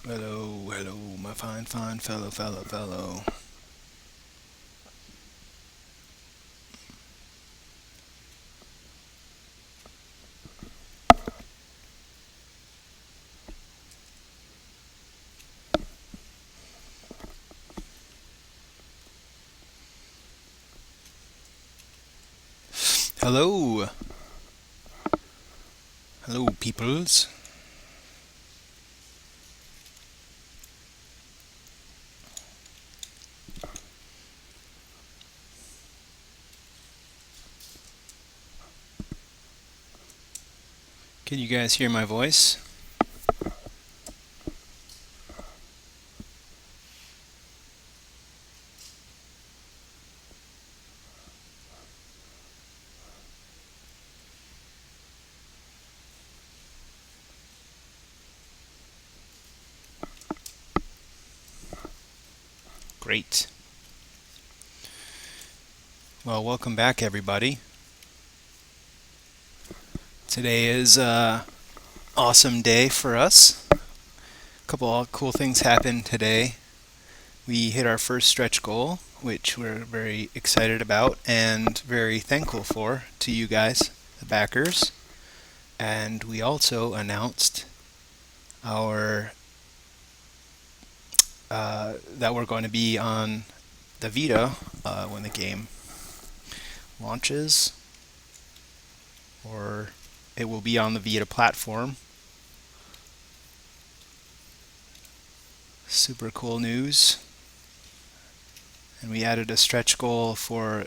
Hello, hello, my fine, fine fellow. Hello, hello, peoples. Can you guys hear my voice? Great. Well, welcome back, everybody. Today is a awesome day for us. A couple of cool things happened today. We hit our first stretch goal, which we're very excited about and very thankful for to you guys, the backers. And we also announced our that we're going to be on the Vita when the game launches, or it will be on the Vita platform. Super cool news. And we added a stretch goal for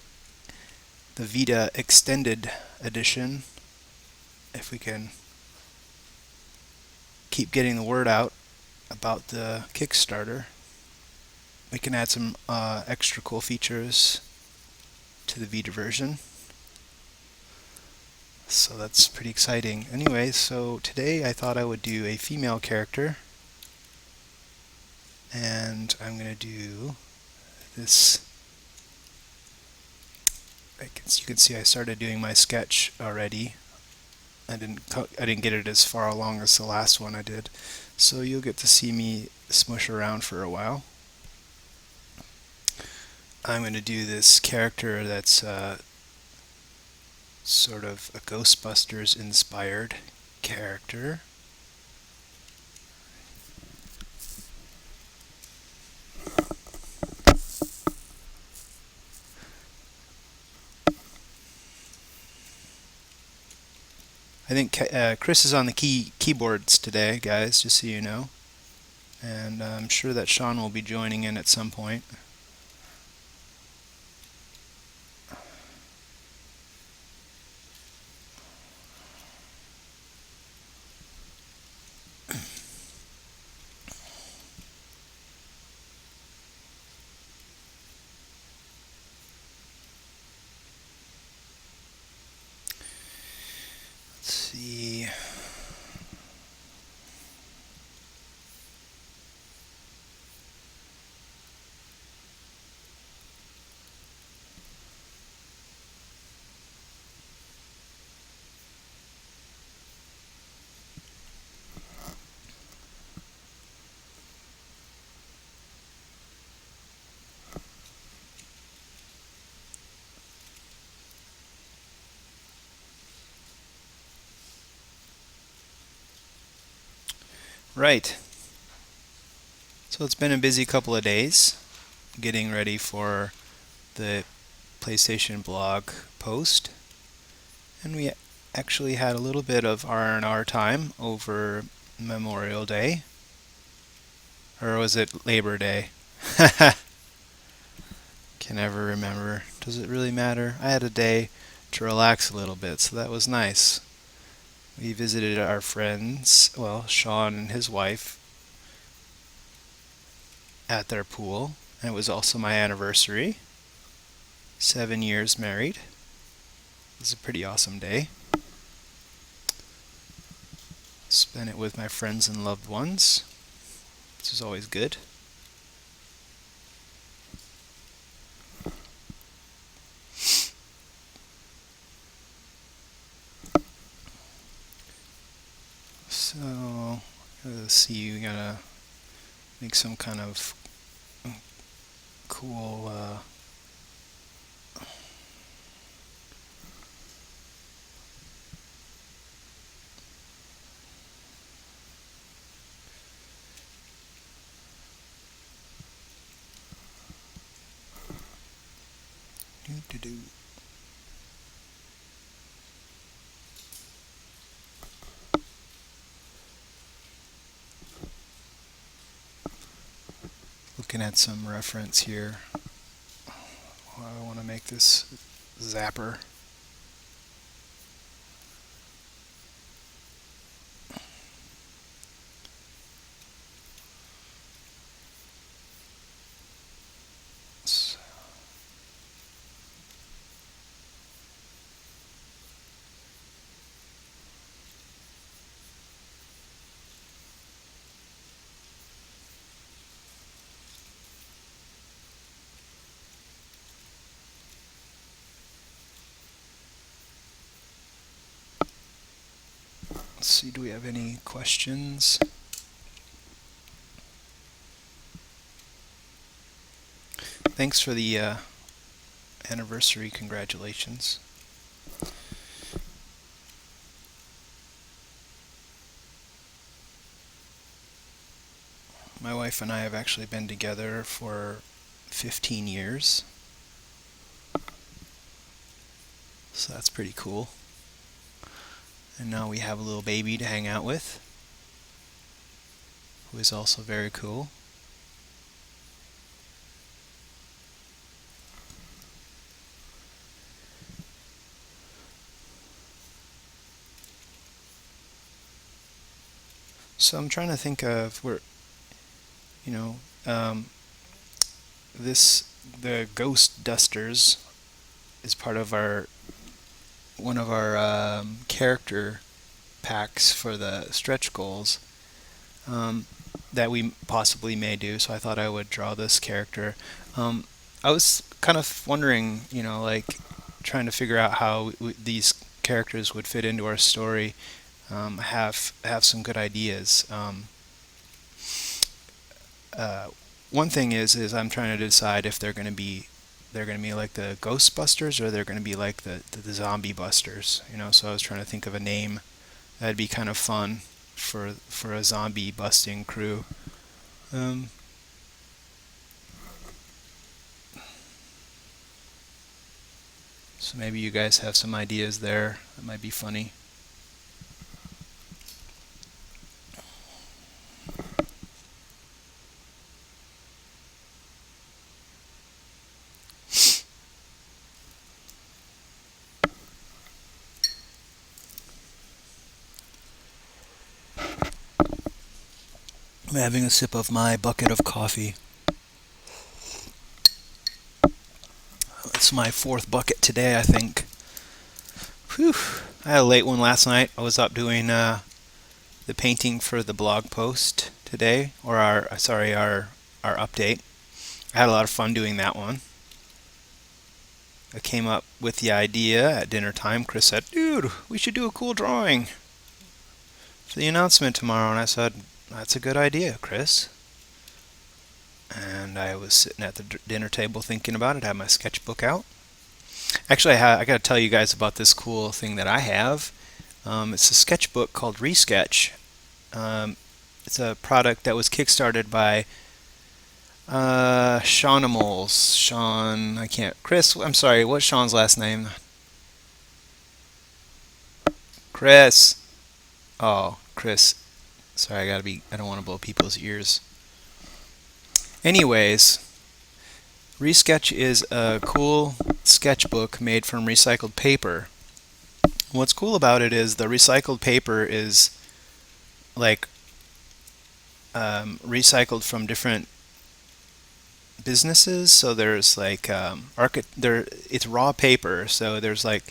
the Vita Extended Edition. If we can keep getting the word out about the Kickstarter, we can add some extra cool features to the Vita version. So that's pretty exciting. Anyway, so today I thought I would do a female character. And I'm going to do this. You can see I started doing my sketch already. I didn't get it as far along as the last one I did. So you'll get to see me smush around for a while. I'm going to do this character that's sort of a Ghostbusters inspired character. I think Chris is on the keyboards today, guys, just so you know. And I'm sure that Sean will be joining in at some point. Let's see. Right. So it's been a busy couple of days getting ready for the PlayStation blog post. And we actually had a little bit of R&R time over Memorial Day. Or was it Labor Day? Can never remember. Does it really matter? I had a day to relax a little bit, so that was nice. We visited our friends, well, Sean and his wife, at their pool. And it was also my anniversary. 7 years married. It was a pretty awesome day. Spent it with my friends and loved ones, which is always good. So, let's see, we got a make some kind of cool. Doo-doo-doo. Looking at some reference here. I want to make this zapper. Let's see, do we have any questions? Thanks for the anniversary congratulations. My wife and I have actually been together for 15 years. So that's pretty cool. And now we have a little baby to hang out with, who is also very cool. So I'm trying to think of where, you know, the ghost dusters is part of one of our character packs for the stretch goals that we possibly may do. So I thought I would draw this character. I was kind of wondering, like trying to figure out how these characters would fit into our story. Have some good ideas. One thing is I'm trying to decide if they're gonna be like the Ghostbusters or they're gonna be like the Zombie Busters. So I was trying to think of a name that'd be kind of fun for a zombie busting crew. Um, so maybe you guys have some ideas there that might be funny. I'm having a sip of my bucket of coffee. It's my fourth bucket today, I think. Whew. I had a late one last night. I was up doing the painting for the blog post today, or our update. I had a lot of fun doing that one. I came up with the idea at dinner time. Chris said, "Dude, we should do a cool drawing for the announcement tomorrow." And I said, "That's a good idea, Chris." And I was sitting at the dinner table thinking about it. I had my sketchbook out. Actually, I got to tell you guys about this cool thing that I have. It's a sketchbook called Resketch. It's a product that was kickstarted by Seanimals. Sean, I can't. Chris, I'm sorry. What's Sean's last name? Chris. Oh, Chris. Sorry, I don't want to blow people's ears. Anyways, Resketch is a cool sketchbook made from recycled paper. What's cool about it is the recycled paper is like recycled from different businesses. So there's like it's raw paper. So there's like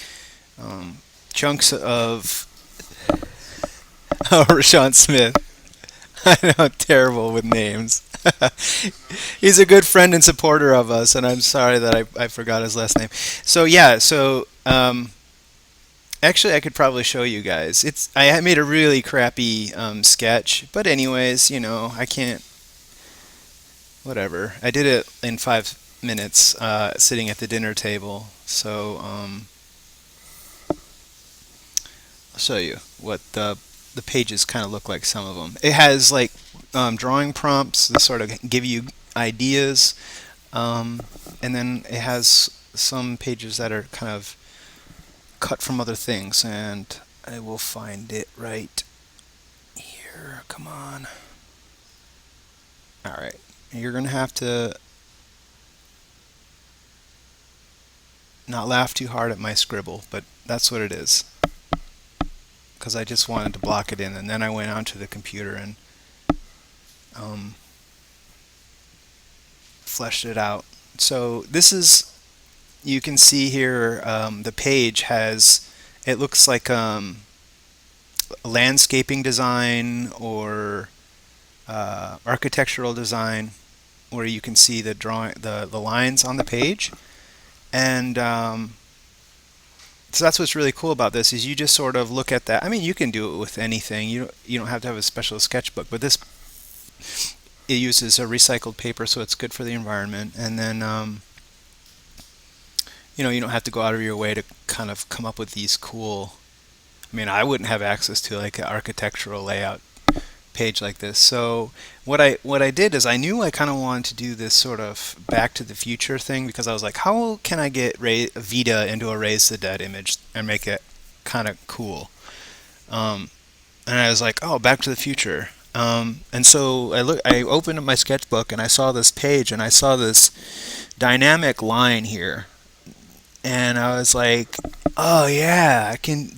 chunks of Rashawn Smith. I know, I'm terrible with names. He's a good friend and supporter of us, and I'm sorry that I forgot his last name. So yeah, actually I could probably show you guys. I made a really crappy sketch, but anyways, I can't. whatever. I did it in 5 minutes, sitting at the dinner table. So I'll show you what the pages kind of look like. Some of them. It has like drawing prompts that sort of give you ideas, and then it has some pages that are kind of cut from other things. And I will find it right here. Come on. All right. You're gonna have to not laugh too hard at my scribble, but that's what it is. Because I just wanted to block it in, and then I went onto the computer and um, fleshed it out. So this is, you can see here, the page has, it looks like landscaping design or architectural design, where you can see the drawing, the lines on the page. And so that's what's really cool about this, is you just sort of look at that. I mean, you can do it with anything. You don't have to have a special sketchbook, but this, it uses a recycled paper, so it's good for the environment. And then you don't have to go out of your way to kind of come up with these cool. I mean, I wouldn't have access to like an architectural layout page like this. So what I did is, I knew I kind of wanted to do this sort of Back to the Future thing, because I was like, how can I get Vita into a Raise the Dead image and make it kind of cool? And I was like, oh, Back to the Future. And so I opened up my sketchbook and I saw this page and I saw this dynamic line here, and I was like, oh yeah, I can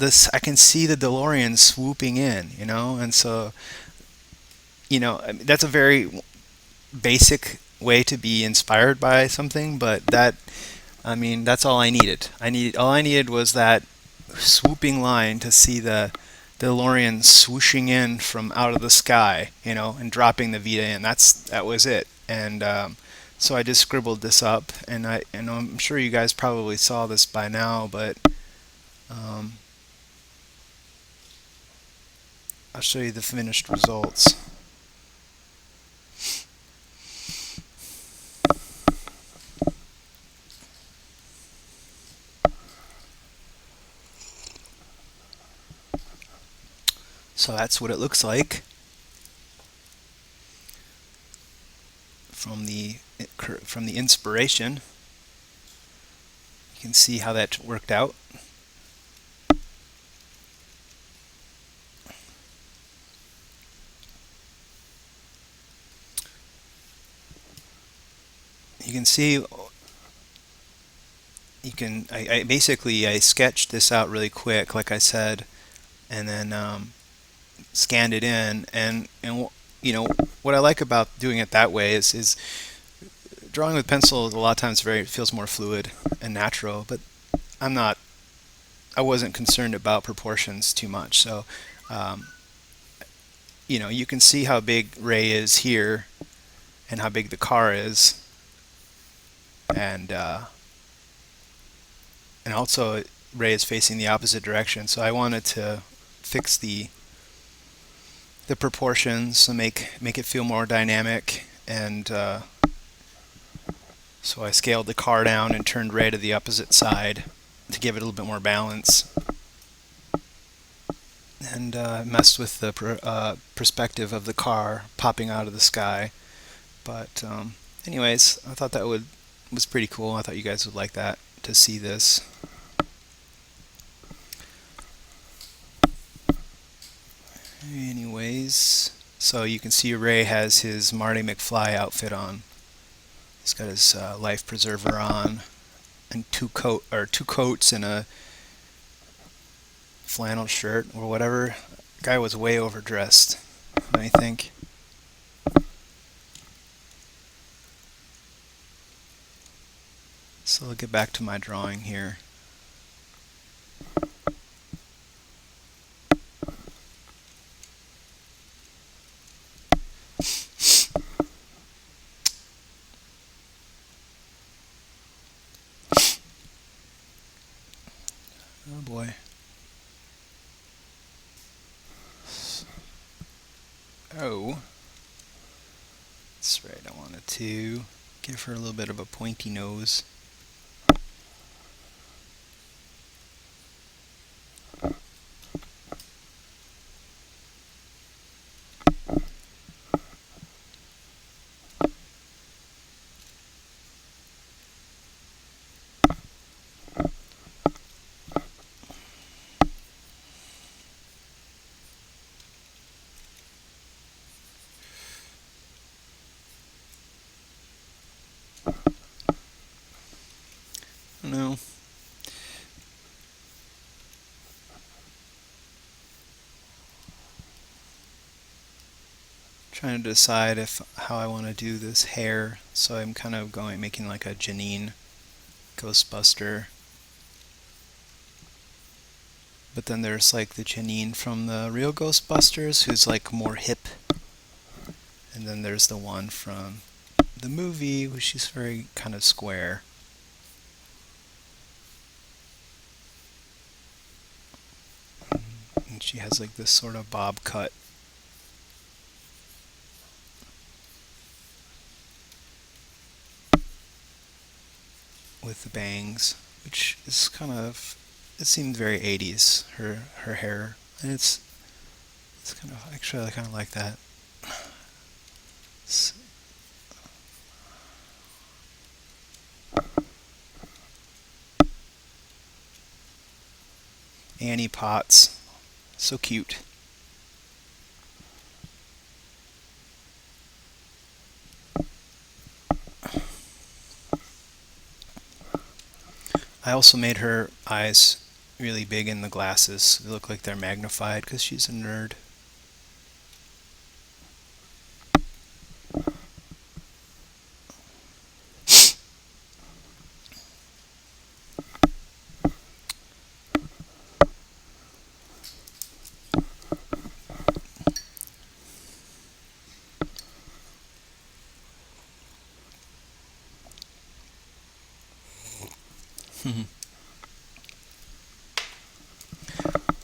see the DeLorean swooping in, and so I mean, that's a very basic way to be inspired by something, but I mean, that's all I needed. All I needed was that swooping line to see the DeLorean swooshing in from out of the sky, and dropping the Vita in. That was it. And so I just scribbled this up, and I'm sure you guys probably saw this by now, but um, I'll show you the finished results. So that's what it looks like from the inspiration. You can see how that worked out. You can see, I basically I sketched this out really quick, like I said, and then scanned it in. And what I like about doing it that way is drawing with pencil a lot of times feels more fluid and natural. But I wasn't concerned about proportions too much. So you can see how big Ray is here and how big the car is, and also Ray is facing the opposite direction. So I wanted to fix the proportions to make it feel more dynamic, and so I scaled the car down and turned Ray to the opposite side to give it a little bit more balance, and messed with the perspective of the car popping out of the sky. But anyways, I thought that was pretty cool. I thought you guys would like that, to see this. Anyways, so you can see Ray has his Marty McFly outfit on. He's got his life preserver on, and two coats and a flannel shirt or whatever. Guy was way overdressed, I think. So I'll get back to my drawing here. Oh boy. Oh. That's right, I wanted to give her a little bit of a pointy nose. I don't know. Trying to decide if how I want to do this hair, so I'm kind of making like a Janine Ghostbuster. But then there's like the Janine from the real Ghostbusters who's like more hip. And then there's the one from the movie, which is very kind of square. And she has like this sort of bob cut. With the bangs, which is kind of, it seemed very 80s, her hair. And it's kind of, actually I kind of like that. It's, Annie Potts, so cute. I also made her eyes really big in the glasses. They look like they're magnified because she's a nerd.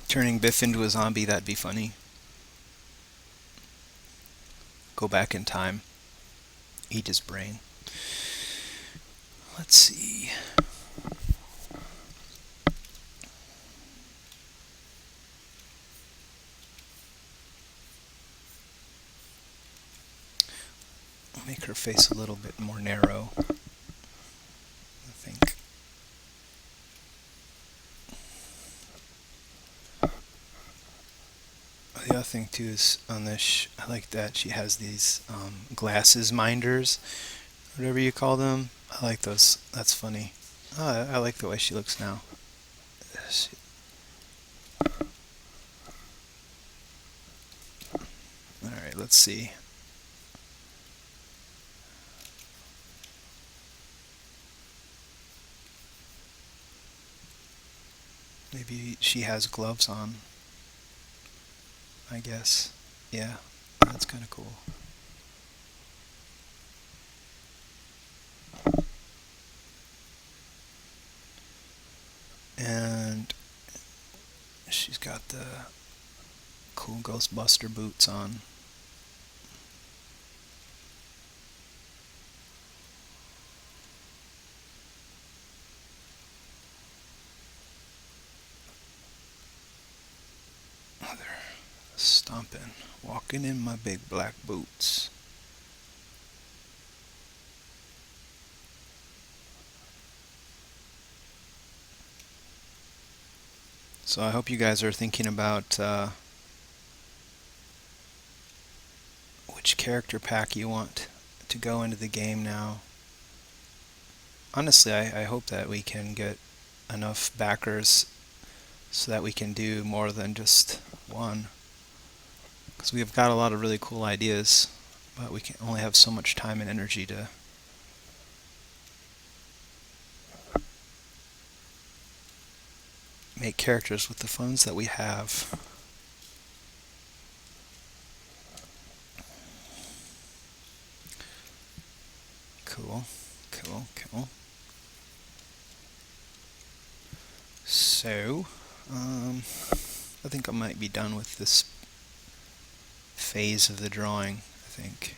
Turning Biff into a zombie, that'd be funny. Go back in time. Eat his brain. Let's see. I'll make her face a little bit more narrow, I think. The other thing too is on this, I like that she has these glasses minders, whatever you call them. I like those. That's funny. Oh, I like the way she looks now. Alright, let's see. Maybe she has gloves on, I guess. Yeah, that's kind of cool. And she's got the cool Ghostbuster boots on. Oh, they're stomping, walking in my big black boots. So I hope you guys are thinking about which character pack you want to go into the game now. Honestly, I hope that we can get enough backers so that we can do more than just one. Because we've got a lot of really cool ideas, but we can only have so much time and energy to make characters with the funds that we have. Cool, cool, cool. So, I think I might be done with this phase of the drawing, I think.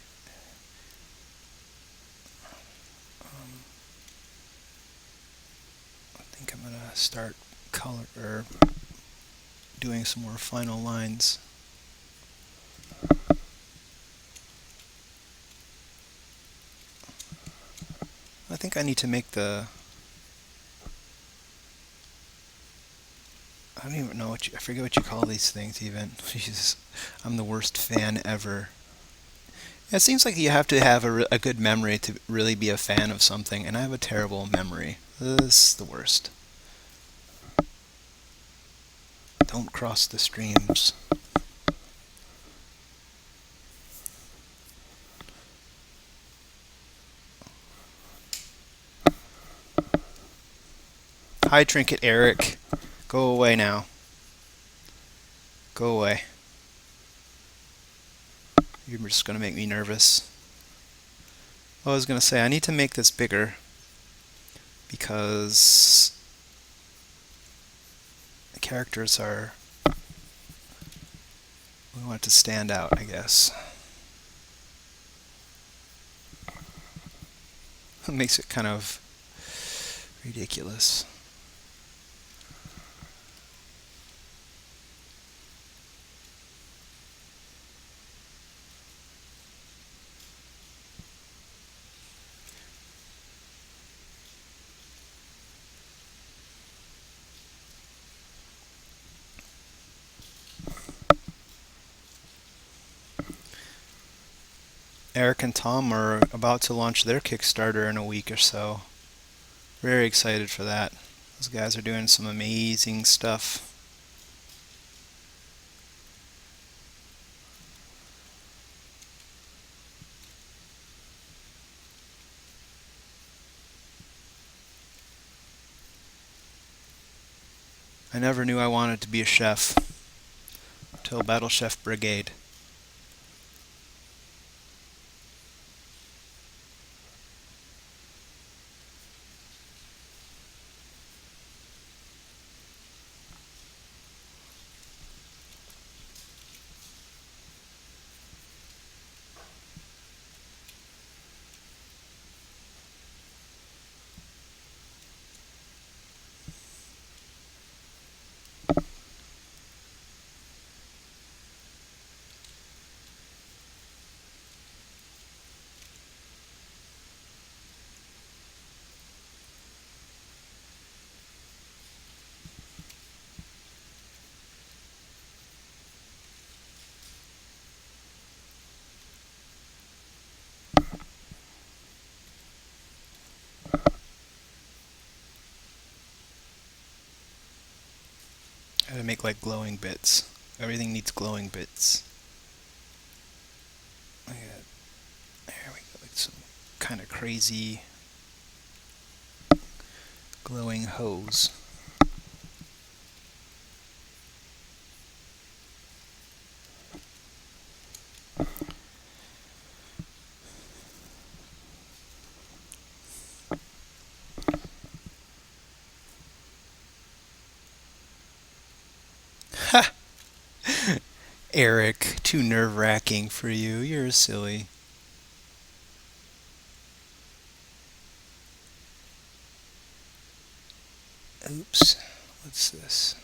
start color or doing some more final lines. I think I need to make the... I don't even know I forget what you call these things even. Jesus, I'm the worst fan ever. It seems like you have to have a good memory to really be a fan of something, and I have a terrible memory. This is the worst. Don't cross the streams. Hi, Trinket Eric. Go away now. Go away. You're just going to make me nervous. Well, I was going to say, I need to make this bigger because the characters are... We want it to stand out, I guess. It makes it kind of ridiculous. Eric and Tom are about to launch their Kickstarter in a week or so. Very excited for that. Those guys are doing some amazing stuff. I never knew I wanted to be a chef until Battle Chef Brigade. I gotta make like glowing bits. Everything needs glowing bits. There we go, like some kind of crazy glowing hose. Ha! Eric, too nerve-wracking for you. You're silly. Oops. What's this?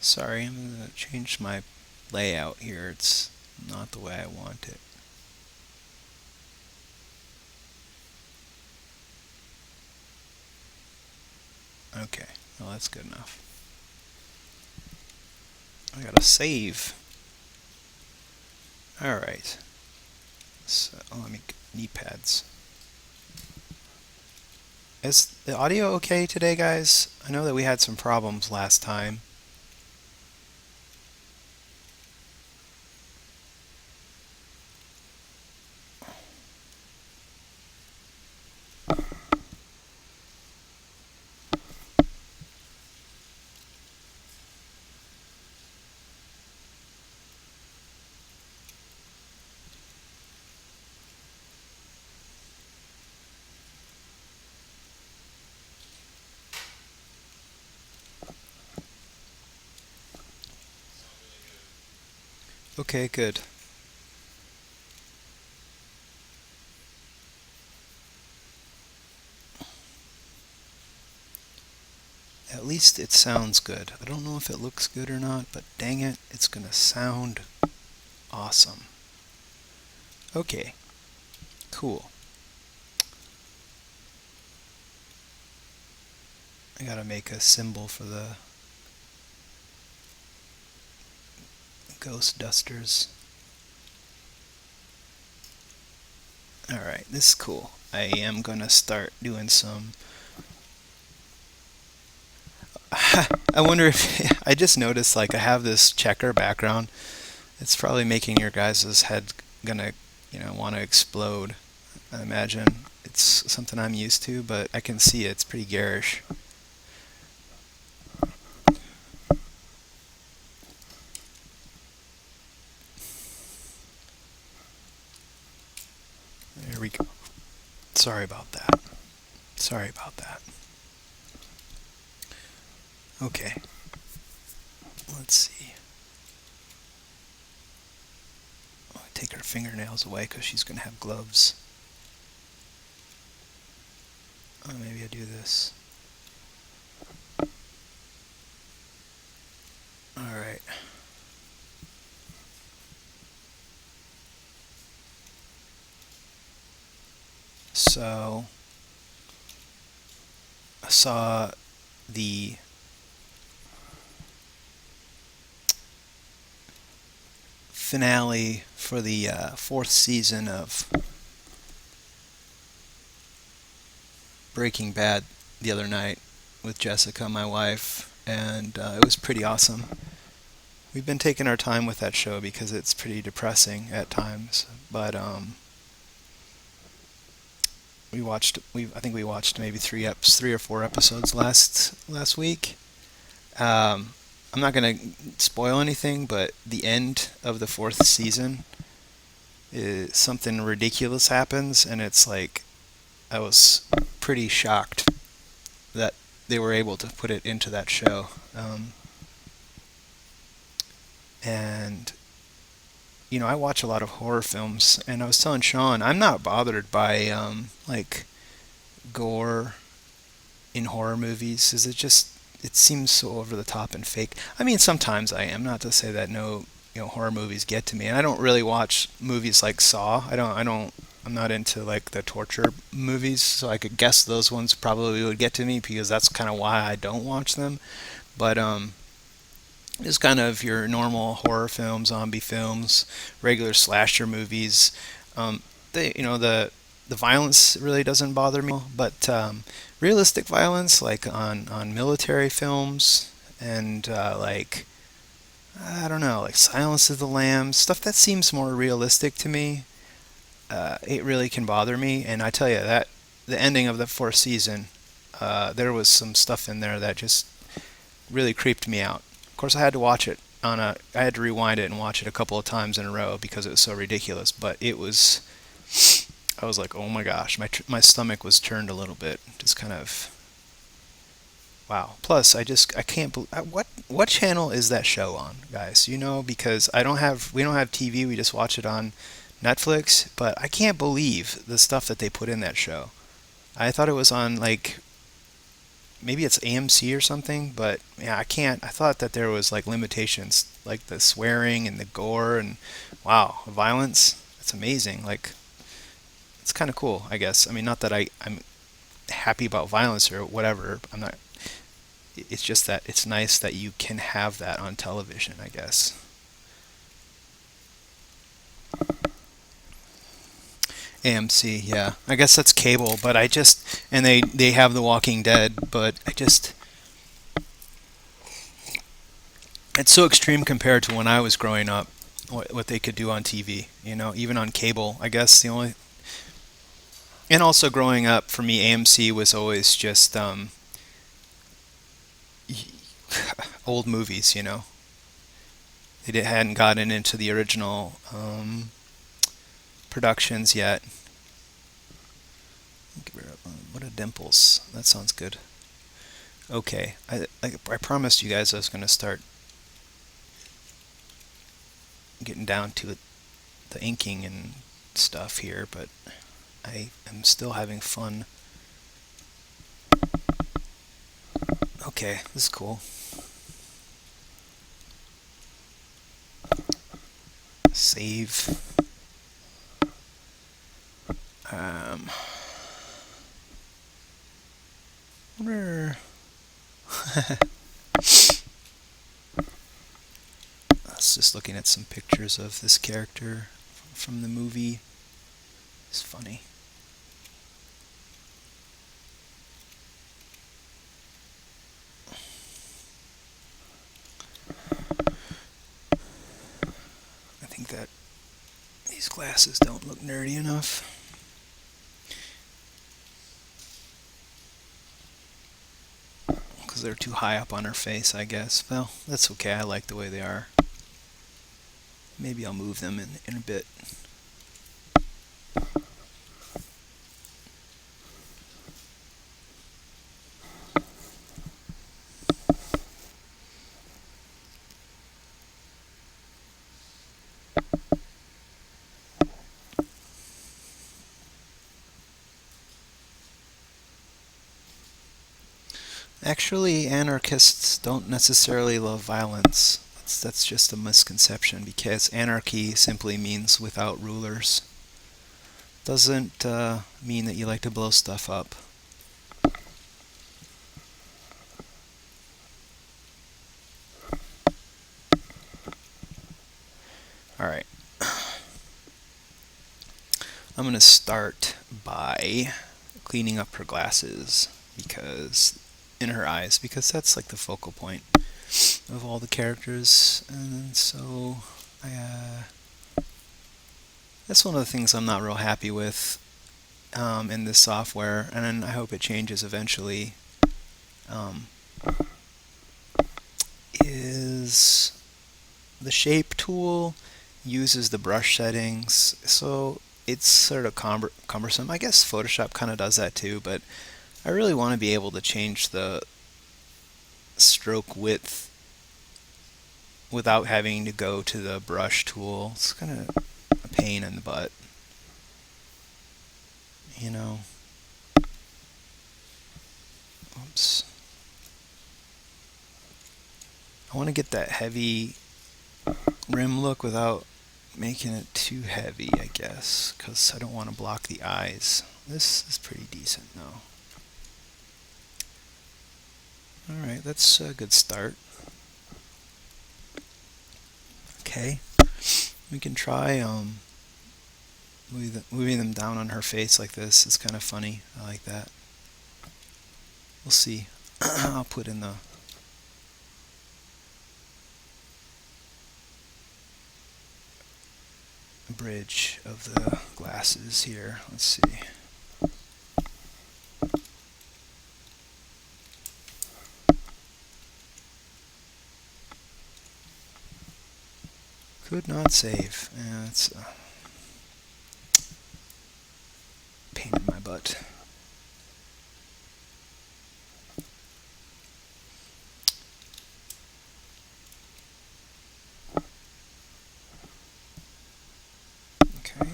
Sorry, I'm gonna change my layout here. It's not the way I want it. Okay, well that's good enough. I gotta save. Alright. So, let me get knee pads. Is the audio okay today, guys? I know that we had some problems last time. Okay, good. At least it sounds good. I don't know if it looks good or not, but dang it, it's gonna sound awesome. Okay, cool. I gotta make a symbol for the ghost dusters. Alright, this is cool. I am gonna start doing some. I wonder if I just noticed like I have this checker background. It's probably making your guys' head gonna, want to explode. I imagine it's something I'm used to, but I can see it's pretty garish. There we go. Sorry about that. Sorry about that. Okay, let's see. I'll take her fingernails away because she's gonna have gloves. Oh, maybe I do this. Alright. So, I saw the finale for the fourth season of Breaking Bad the other night with Jessica, my wife, and it was pretty awesome. We've been taking our time with that show because it's pretty depressing at times, but I think we watched maybe three or four episodes last week. I'm not gonna spoil anything, but the end of the fourth season is something ridiculous happens, and it's like I was pretty shocked that they were able to put it into that show. And I watch a lot of horror films, and I was telling Sean I'm not bothered by like gore in horror movies. Is it seems so over the top and fake. I mean, sometimes I am. Not to say that no, horror movies get to me, and I don't really watch movies like Saw. I'm not into like the torture movies, so I could guess those ones probably would get to me because that's kind of why I don't watch them. But just kind of your normal horror films, zombie films, regular slasher movies. They, the violence really doesn't bother me, but realistic violence, like on military films, and like I don't know, like Silence of the Lambs, stuff that seems more realistic to me. It really can bother me, and I tell you that the ending of the fourth season, there was some stuff in there that just really creeped me out. Of course, I had to watch it I had to rewind it and watch it a couple of times in a row because it was so ridiculous. But I was like, oh my gosh, my stomach was turned a little bit. Just kind of, wow. Plus, I can't believe what channel is that show on, guys? Because we don't have TV. We just watch it on Netflix. But I can't believe the stuff that they put in that show. I thought it was on like maybe it's AMC or something, but yeah, I can't. I thought that there was like limitations, like the swearing and the gore and wow, violence. It's amazing. Like it's kind of cool, I guess. I mean, not that I'm happy about violence or whatever. I'm not. It's just that it's nice that you can have that on television, I guess. AMC, yeah. I guess that's cable, but and they have The Walking Dead, but it's so extreme compared to when I was growing up, what they could do on TV, even on cable. I guess the only and also growing up for me, AMC was always just old movies, hadn't gotten into the original productions yet. What are dimples? That sounds good. Okay, I promised you guys I was going to start getting down to the inking and stuff here, but I am still having fun. Okay, this is cool. Save. Um, wonder. I was just looking at some pictures of this character from the movie. It's funny. I think that these glasses don't look nerdy enough. Because they're too high up on her face, I guess. Well, that's okay. I like the way they are. Maybe I'll move them in a bit. Actually, anarchists don't necessarily love violence. That's just a misconception because anarchy simply means without rulers. Doesn't mean that you like to blow stuff up. Alright. I'm going to start by cleaning up her glasses in her eyes, because that's like the focal point of all the characters. And so that's one of the things I'm not real happy with in this software, and I hope it changes eventually, is the shape tool uses the brush settings, so it's sort of cumbersome. I guess Photoshop kind of does that too, but I really want to be able to change the stroke width without having to go to the brush tool. It's kind of a pain in the butt, you know. Oops. I want to get that heavy rim look without making it too heavy, I guess, because I don't want to block the eyes. This is pretty decent though. Alright, that's a good start. Okay, we can try moving them down on her face like this. It's kind of funny. I like that. We'll see. I'll put in the bridge of the glasses here. Let's see. Could not save. That's a pain in my butt. Okay.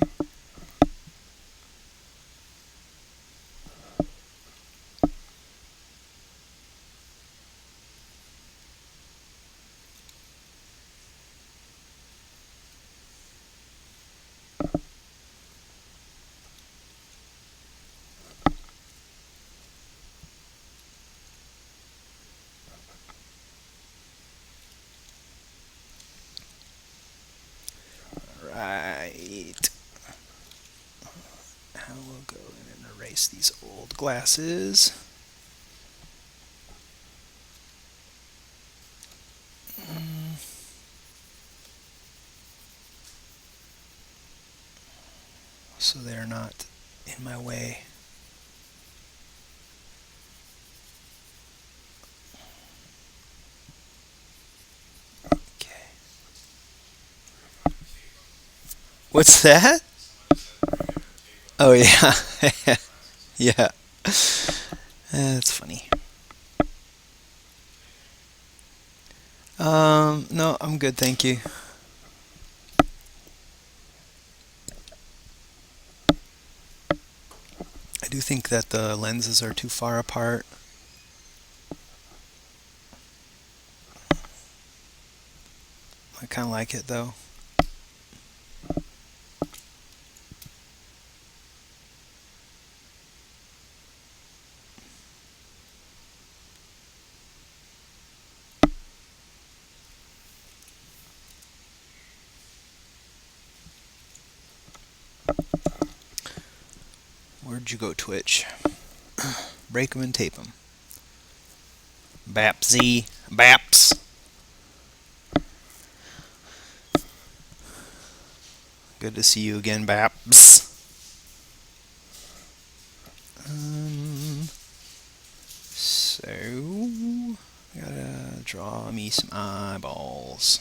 Right. Now we'll go in and erase these old glasses. So they're not in my way. Okay. What's that? Oh yeah. Yeah. That's funny. No, I'm good, thank you. do think that the lenses are too far apart. I kind of like it though. Where'd you go, Twitch? Break 'em and tape 'em. Bapsy. Baps. Good to see you again, Baps. So, gotta draw me some eyeballs.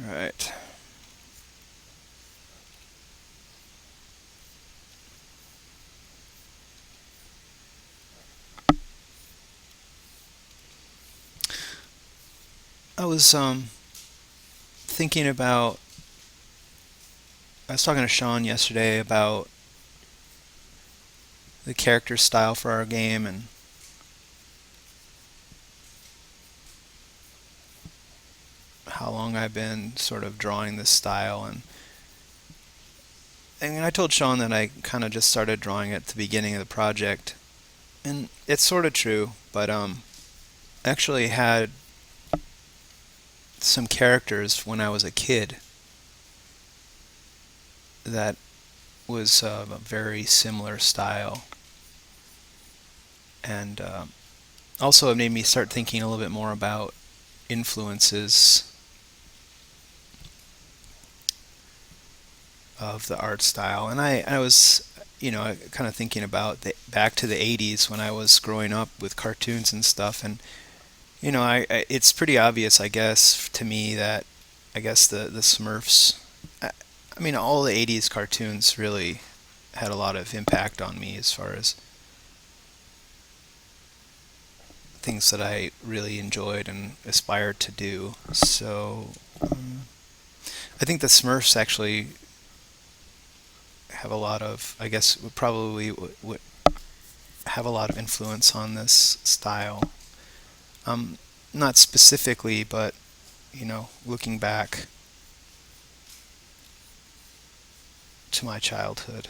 Alright. I was thinking about, I was talking to Sean yesterday about the character style for our game and how long I've been sort of drawing this style, and I told Sean that I kind of just started drawing at the beginning of the project, and it's sort of true, but actually had some characters when I was a kid that was a very similar style, and also it made me start thinking a little bit more about influences of the art style. And I was, kind of thinking about back to the 80s when I was growing up with cartoons and stuff, and it's pretty obvious, I guess, to me that I guess the Smurfs, I mean, all the 80s cartoons really had a lot of impact on me as far as things that I really enjoyed and aspired to do. So I think the Smurfs actually have a lot of, I guess, would probably would have a lot of influence on this style. Not specifically, but looking back to my childhood,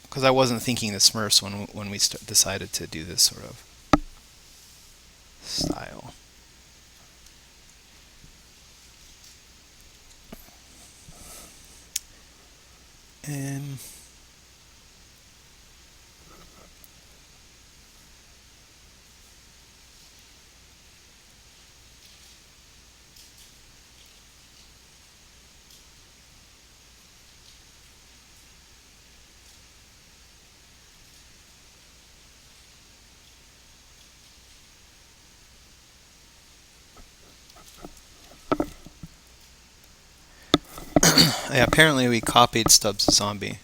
because I wasn't thinking the Smurfs when we decided to do this sort of style. And yeah, apparently we copied Stubbs the Zombie.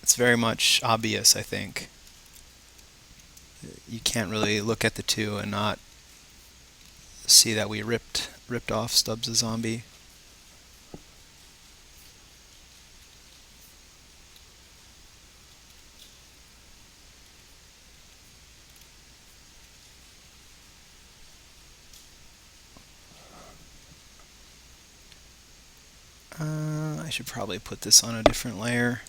It's very much obvious, I think. You can't really look at the two and not see that we ripped off Stubbs the Zombie. I should probably put this on a different layer.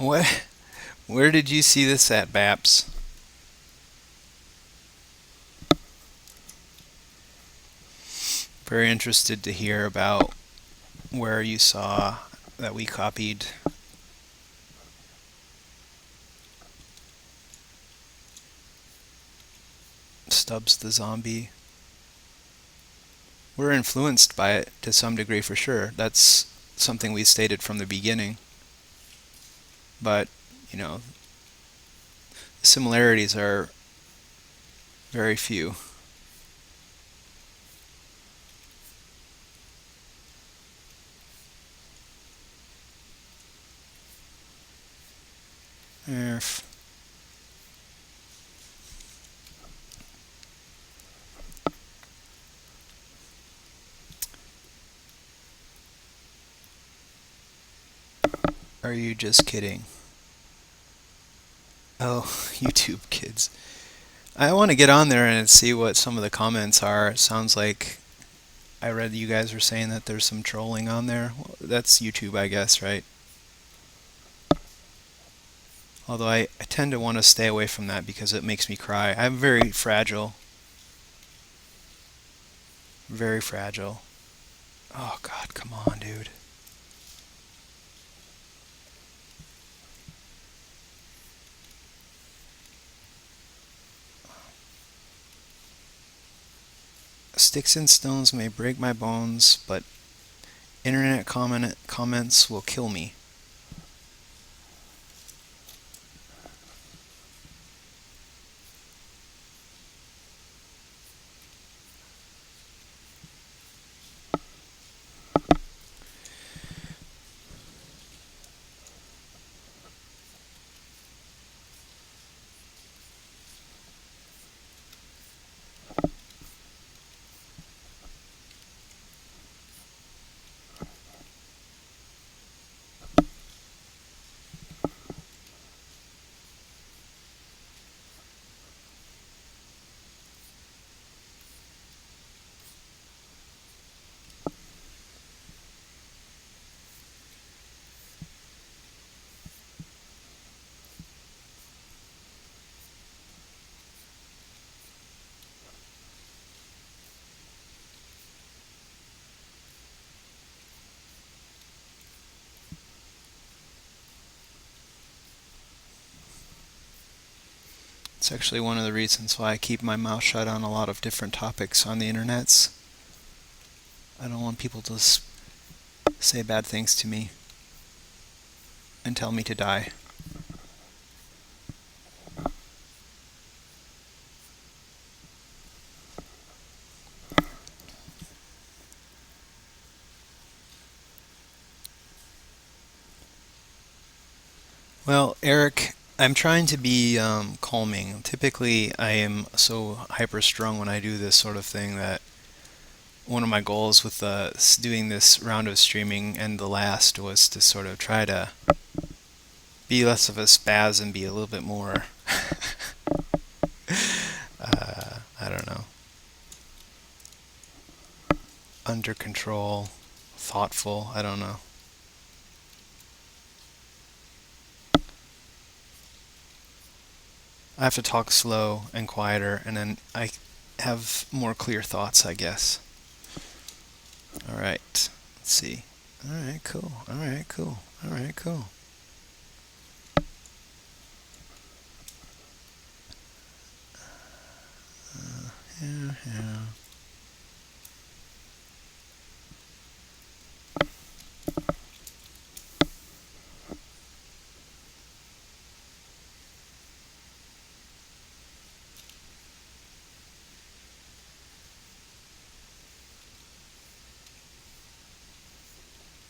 What? Where did you see this at, Baps? Very interested to hear about where you saw that we copied. Stubbs the Zombie. We're influenced by it to some degree for sure. That's something we stated from the beginning. But, you know, the similarities are very few. Erf. Are you just kidding? Oh, YouTube kids. I want to get on there and see what some of the comments are. It sounds like I read you guys were saying that there's some trolling on there. Well, that's YouTube, I guess, right? Although I tend to want to stay away from that because it makes me cry. I'm very fragile. Very fragile. Oh God, come on, dude. Sticks and stones may break my bones, but internet comments will kill me. It's actually one of the reasons why I keep my mouth shut on a lot of different topics on the internets. I don't want people to say bad things to me and tell me to die. Well, Eric, I'm trying to be calming. Typically, I am so hyper-strung when I do this sort of thing that one of my goals with doing this round of streaming and the last was to sort of try to be less of a spaz and be a little bit more, I don't know, under control, thoughtful, I don't know. I have to talk slow and quieter, and then I have more clear thoughts, I guess. All right, let's see. All right, cool. All right, cool. All right, cool. Yeah.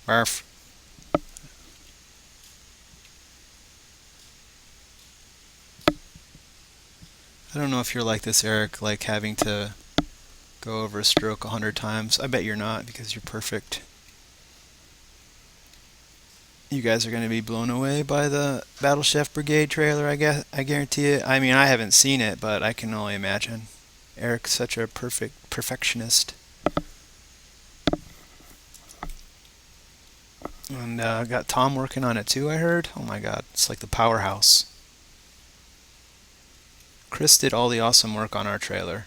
Barf. I don't know if you're like this, Eric, like having to go over a stroke 100 times. I bet you're not because you're perfect. You guys are going to be blown away by the Battle Chef Brigade trailer, I guess. I guarantee it. I mean, I haven't seen it, but I can only imagine. Eric's such a perfectionist. And got Tom working on it too, I heard. Oh my god, it's like the powerhouse. Chris did all the awesome work on our trailer.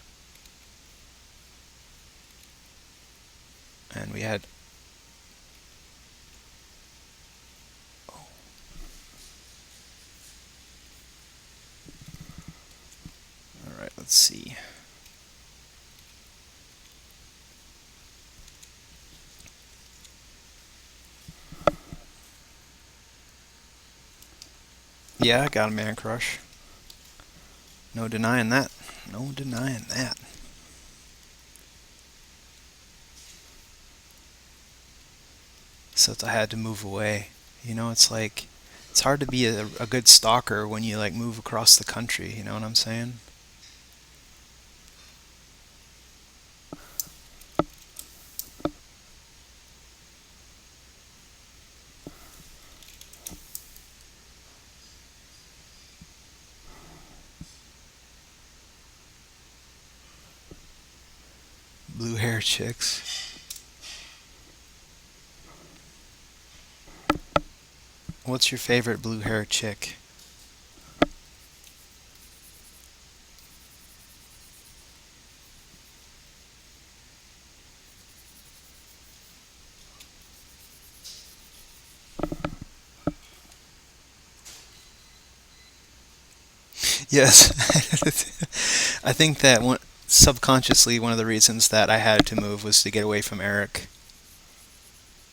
And we had... Alright, let's see. Yeah, I got a man crush. No denying that. No denying that. Except I had to move away. You know, it's like... It's hard to be a good stalker when you like move across the country, you know what I'm saying? Blue hair chicks. What's your favorite blue hair chick? Yes. I think that subconsciously one of the reasons that I had to move was to get away from Eric.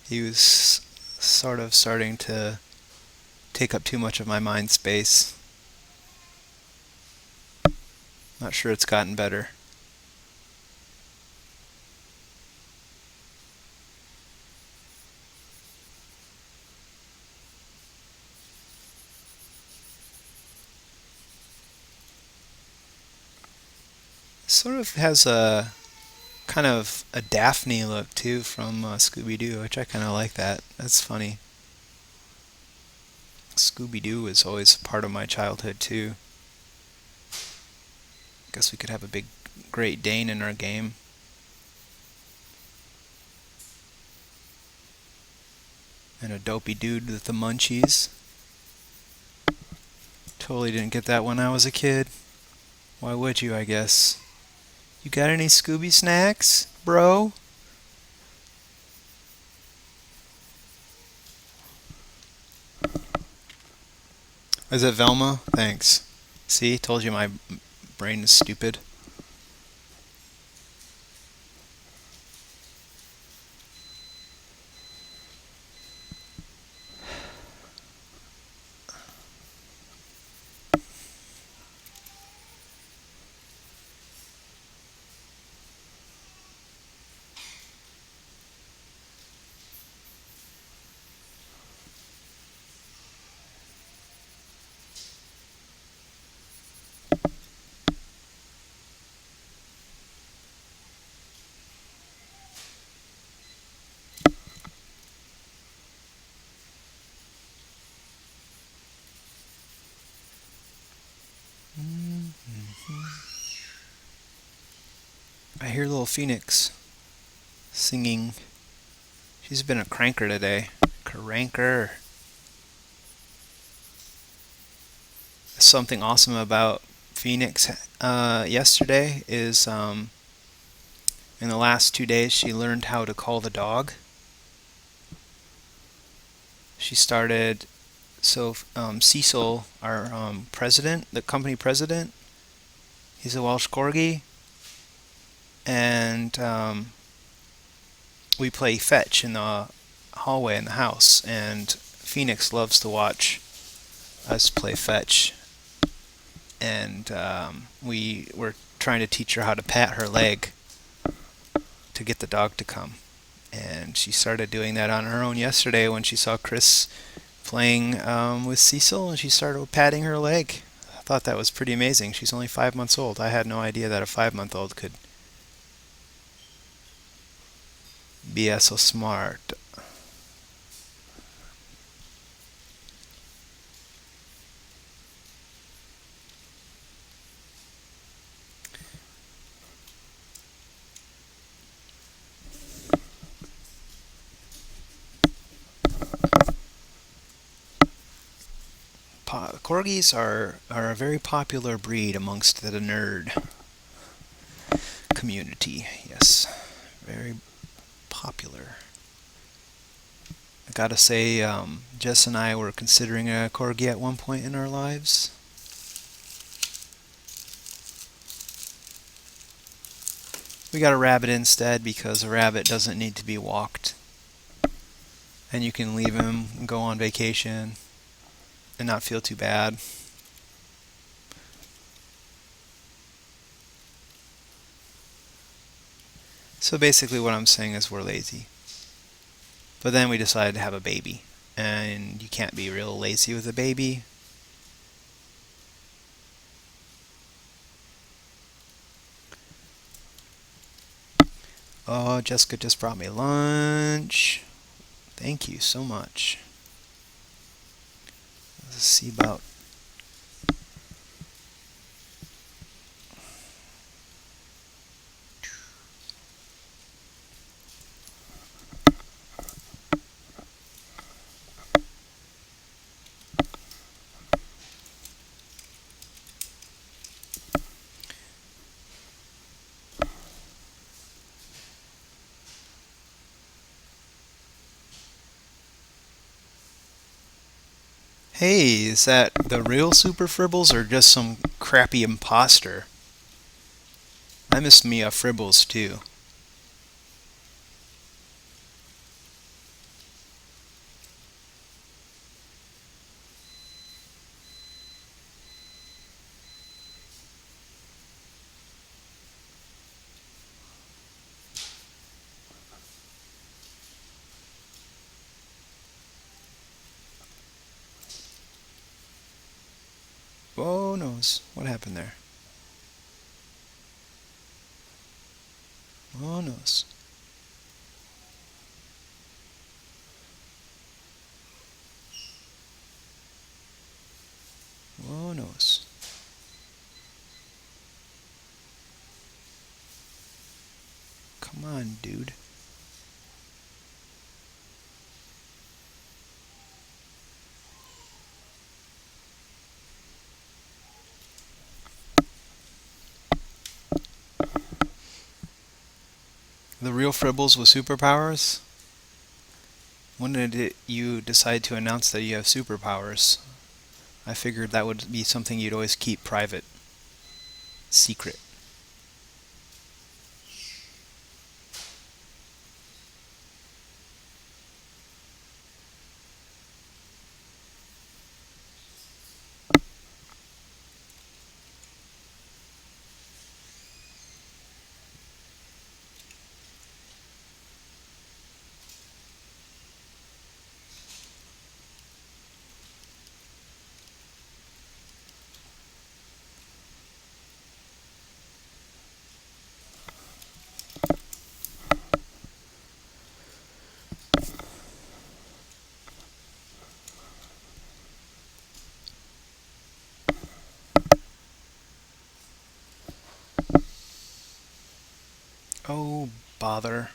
He was sort of starting to take up too much of my mind space. Not sure it's gotten better. Sort of has a kind of a Daphne look too from Scooby-Doo, which I kind of like that. That's funny. Scooby-Doo was always part of my childhood too. Guess we could have a big Great Dane in our game. And a dopey dude with the munchies. Totally didn't get that when I was a kid. Why would you, I guess? You got any Scooby snacks, bro? Is it Velma? Thanks. See, told you my brain is stupid. I hear little Phoenix singing. She's been a cranker today. Cranker. Something awesome about Phoenix yesterday is in the last 2 days she learned how to call the dog. She started, Cecil, our president, the company president, he's a Welsh Corgi, and we play fetch in the hallway in the house, and Phoenix loves to watch us play fetch, and we were trying to teach her how to pat her leg to get the dog to come. And she started doing that on her own yesterday when she saw Chris playing with Cecil, and she started patting her leg. I thought that was pretty amazing. She's only 5 months old. I had no idea that a 5-month-old could be so smart. Corgis are a very popular breed amongst the nerd community. Yes, very popular. I gotta say, Jess and I were considering a Corgi at one point in our lives. We got a rabbit instead because a rabbit doesn't need to be walked. And you can leave him and go on vacation and not feel too bad. So basically what I'm saying is we're lazy. But then we decided to have a baby. And you can't be real lazy with a baby. Oh, Jessica just brought me lunch. Thank you so much. Let's see about... Hey, is that the real Super Fribbles or just some crappy imposter? I miss me a Fribbles too. Oh knows. What happened there? Oh knows. Oh knows. Come on, dude. The real Fribbles with superpowers? When did you decide to announce that you have superpowers? I figured that would be something you'd always keep private. Secret. Oh, bother.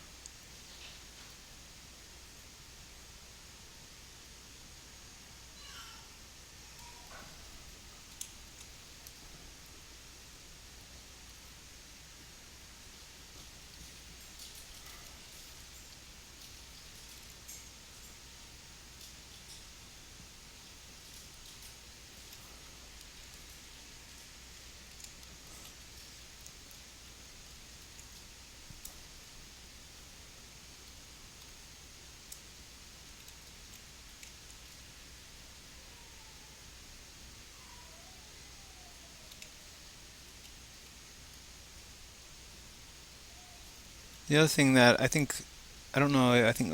The other thing that I don't know, I think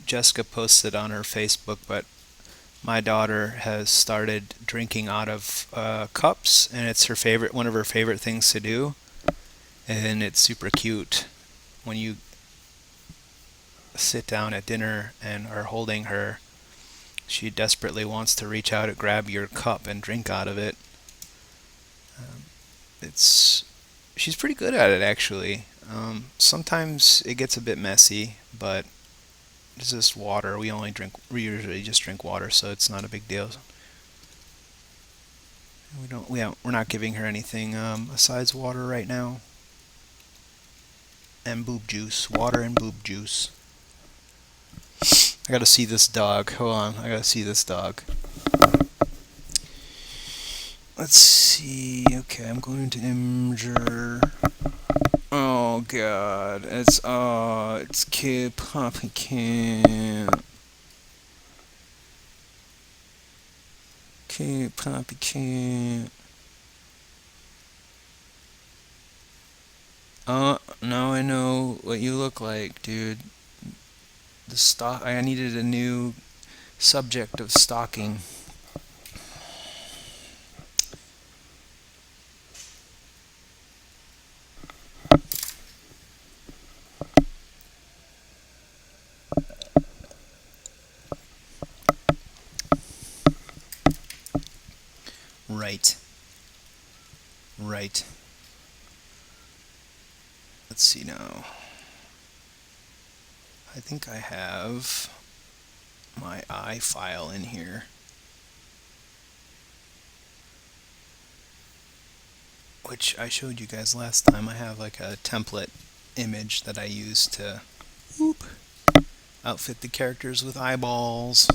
Jessica posted on her Facebook, but my daughter has started drinking out of cups, and it's one of her favorite things to do, and it's super cute when you sit down at dinner and are holding her. She desperately wants to reach out and grab your cup and drink out of it. Um, it's she's pretty good at it actually. Sometimes it gets a bit messy, but it's just water. We usually just drink water, so it's not a big deal. We're not giving her anything besides water right now. And boob juice. Water and boob juice. I gotta see this dog. Hold on, I gotta see this dog. Let's see. Okay, I'm going to Imgur. Oh god, it's Kid Poppy Camp. Kid Poppy Camp. Now I know what you look like, dude. I needed a new subject of stalking. Right. Right. Let's see now. I think I have my I file in here. Which I showed you guys last time. I have like a template image that I use to outfit the characters with eyeballs.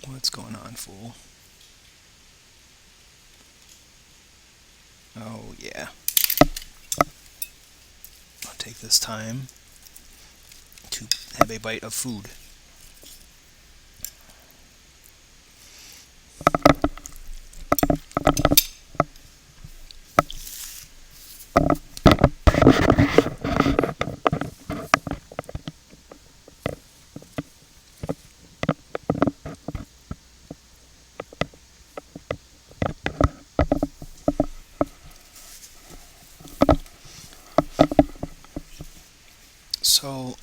What's going on, fool? Oh, yeah. I'll take this time to have a bite of food. So,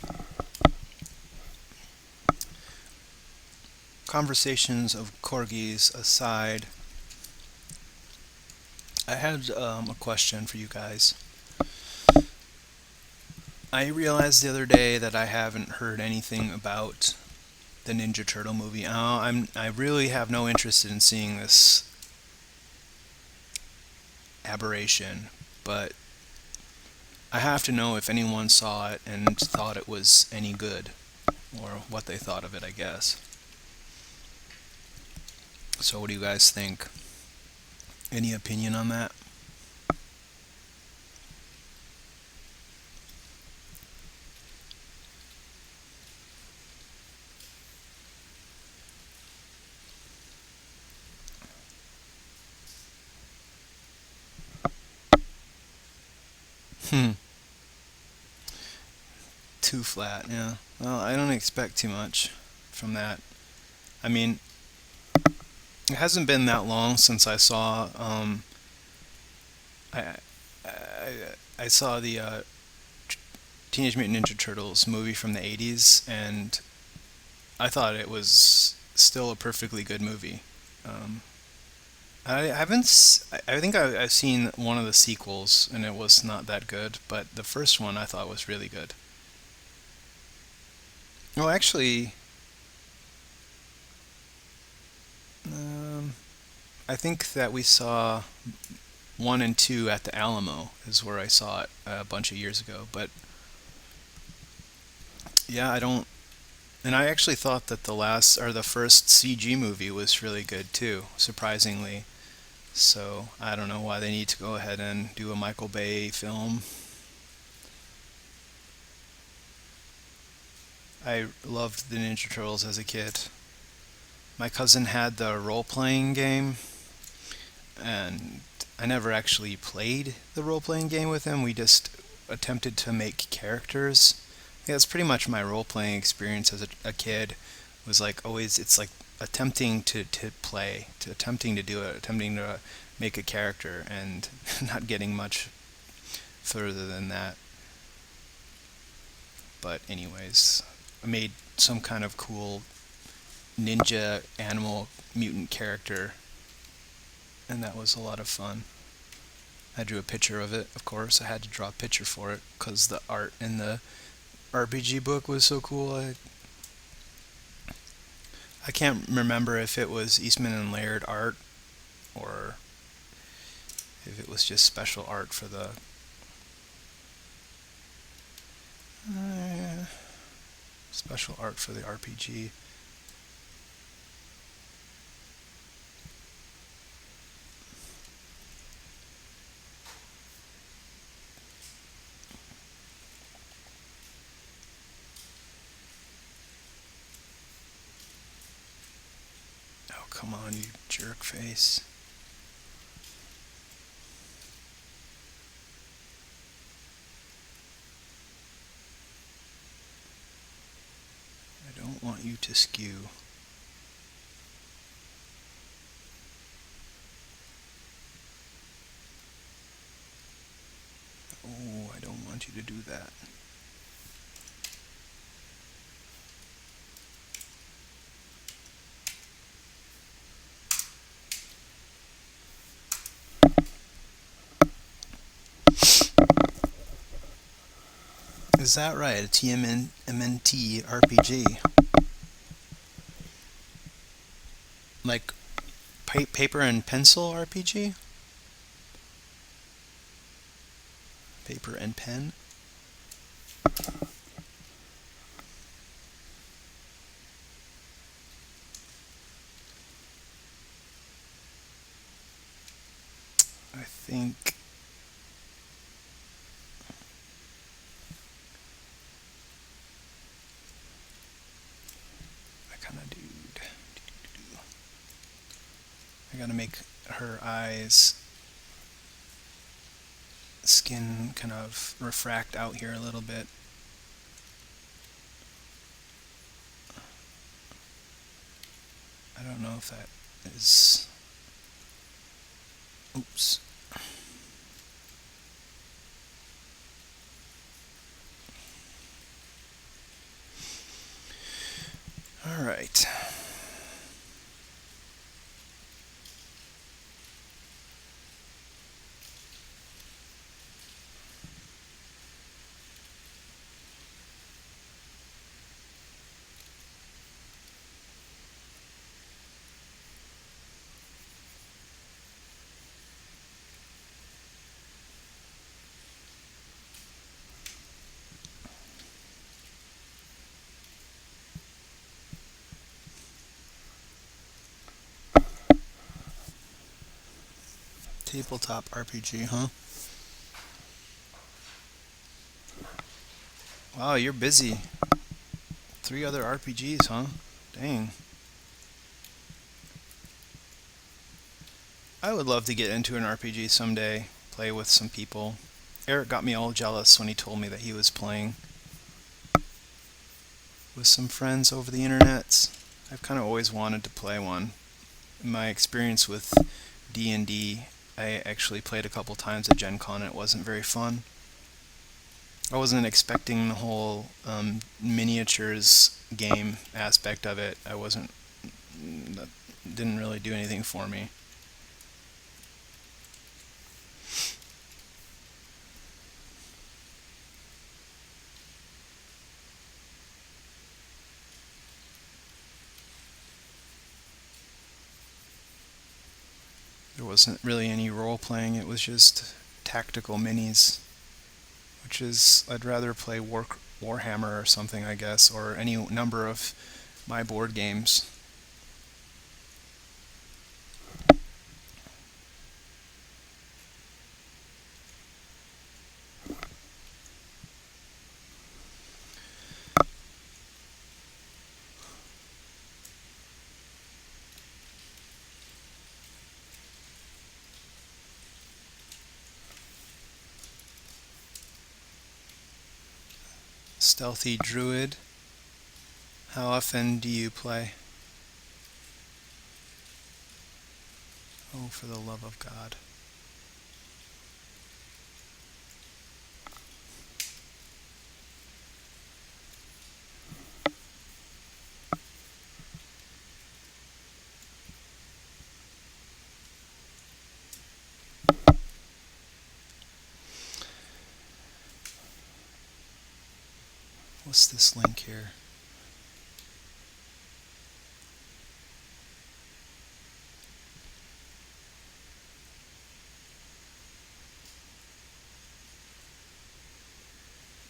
conversations of corgis aside, I had a question for you guys. I realized the other day that I haven't heard anything about the Ninja Turtle movie. I really have no interest in seeing this aberration, but I have to know if anyone saw it and thought it was any good, or what they thought of it, I guess. So what do you guys think? Any opinion on that? Hmm. Too flat, yeah. Well, I don't expect too much from that. I mean, it hasn't been that long since I saw I I, I saw the Teenage Mutant Ninja Turtles movie from the 80s, and I thought it was still a perfectly good movie. Um, I haven't. I think I've seen one of the sequels, and it was not that good. But the first one I thought was really good. Well, actually, um, I think that we saw one and two at the Alamo is where I saw it a bunch of years ago. But yeah, I don't. And I actually thought that the first CG movie was really good too, surprisingly. So I don't know why they need to go ahead and do a Michael Bay film. I loved the Ninja Turtles as a kid. My cousin had the role playing game, and I never actually played the role playing game with him. We just attempted to make characters. Yeah, that's pretty much my role playing experience as a kid. Was like always, it's like attempting to play, to attempting to do it, attempting to make a character, and not getting much further than that. But anyways, I made some kind of cool ninja animal mutant character, and that was a lot of fun. I drew a picture of it, of course. I had to draw a picture for it because the art in the RPG book was so cool. I can't remember if it was Eastman and Laird art or if it was just special art for the special art for the RPG. Oh, come on, you jerk face. I don't want you to skew. Oh, I don't want you to do that. Is that right? A TMNT RPG? Like paper and pencil RPG? Paper and pen? I think I kind of do. I gotta make her eyes skin kind of refract out here a little bit. I don't know if that is. Oops. All right. Tabletop RPG, huh? Wow, you're busy. 3 other RPGs, huh? Dang. I would love to get into an RPG someday, play with some people. Eric got me all jealous when he told me that he was playing with some friends over the internets. I've kind of always wanted to play one. My experience with D&D, I actually played a couple times at Gen Con and it wasn't very fun. I wasn't expecting the whole miniatures game aspect of it. That didn't really do anything for me. There wasn't really any role playing, it was just tactical minis, which is, I'd rather play Warhammer or something, I guess, or any number of my board games. Stealthy Druid. How often do you play? Oh, for the love of God. What's this link here?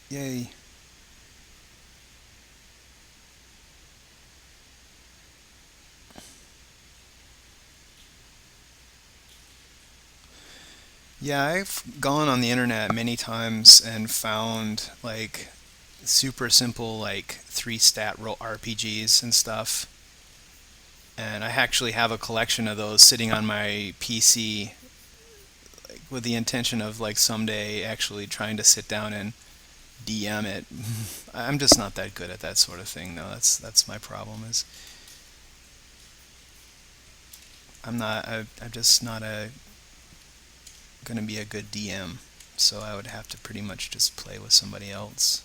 Yay. Yeah, I've gone on the internet many times and found like super simple like three stat roll RPGs and stuff. And I actually have a collection of those sitting on my PC, like, with the intention of like someday actually trying to sit down and DM it. I'm just not that good at that sort of thing though. That's my problem is I'm just not a going to be a good DM. So I would have to pretty much just play with somebody else.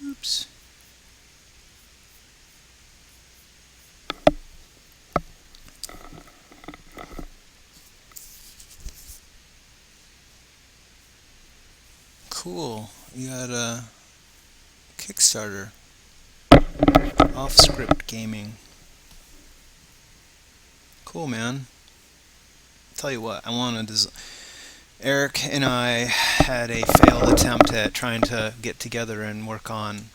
Oops. Cool. You got a Kickstarter. Off script gaming. Cool, man. Tell you what, I want to. Eric and I had a failed attempt at trying to get together and work on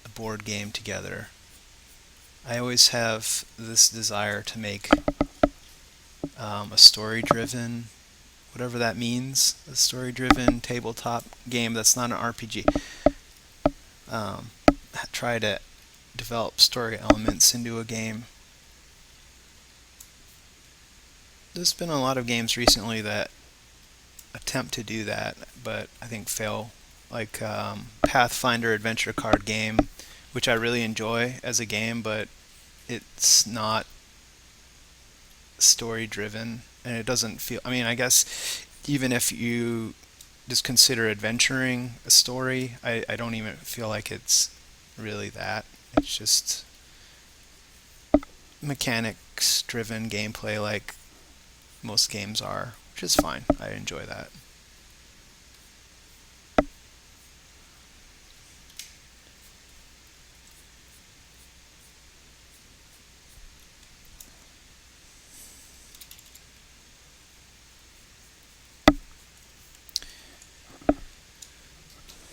a board game together. I always have this desire to make a story-driven, whatever that means, a story-driven tabletop game that's not an RPG. Um, Try to develop story elements into a game. There's been a lot of games recently that attempt to do that, but I think fail. Like Pathfinder adventure card game, which I really enjoy as a game, but it's not story driven, and it doesn't feel. I mean, I guess even if you just consider adventuring a story, I don't even feel like it's really that. It's just mechanics driven gameplay like most games are, which is fine. I enjoy that.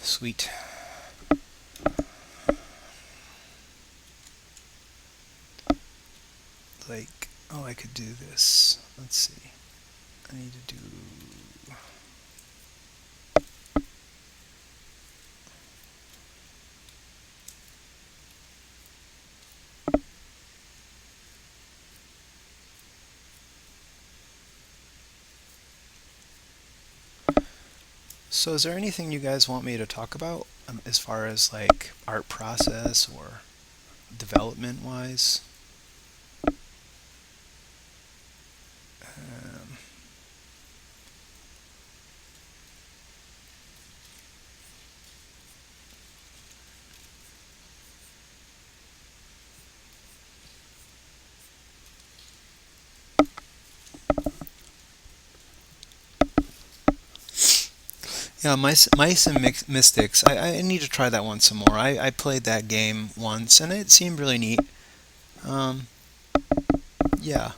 Sweet. Like, oh, I could do this. Let's see. I need to do. So, is there anything you guys want me to talk about as far as like art process or development wise? Um, yeah, Mice and Mystics. I need to try that one some more. I played that game once and it seemed really neat. Um, yeah,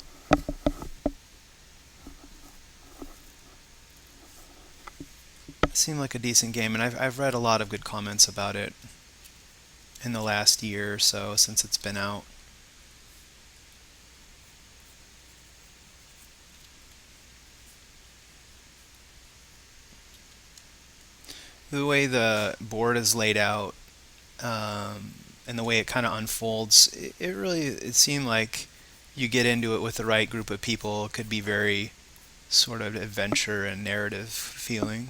it seemed like a decent game, and I've read a lot of good comments about it in the last year or so since it's been out. The way the board is laid out, and the way it kind of unfolds, it really it seemed like you get into it with the right group of people, it could be very sort of adventure and narrative feeling.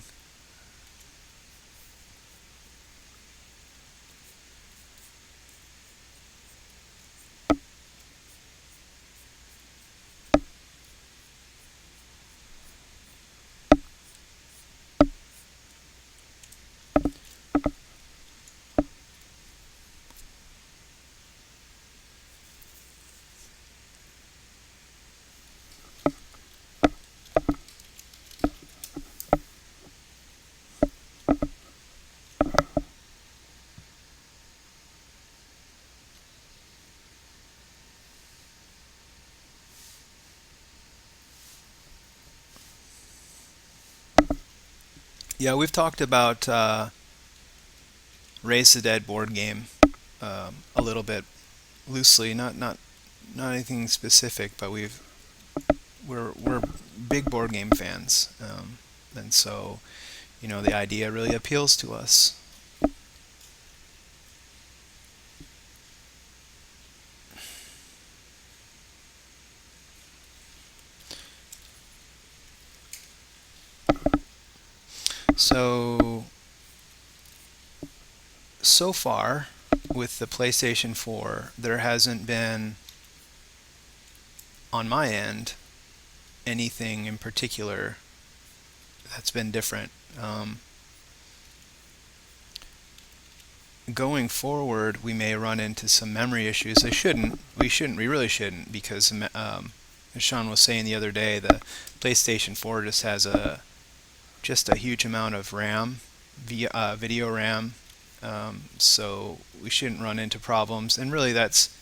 Yeah, we've talked about Raise the Dead board game a little bit loosely, not anything specific, but we're big board game fans, and so the idea really appeals to us. So so far with the PlayStation 4, there hasn't been on my end anything in particular that's been different. Going forward, we may run into some memory issues. We really shouldn't, because as Sean was saying the other day, the PlayStation 4 just has just a huge amount of RAM, video RAM. So we shouldn't run into problems. And really, that's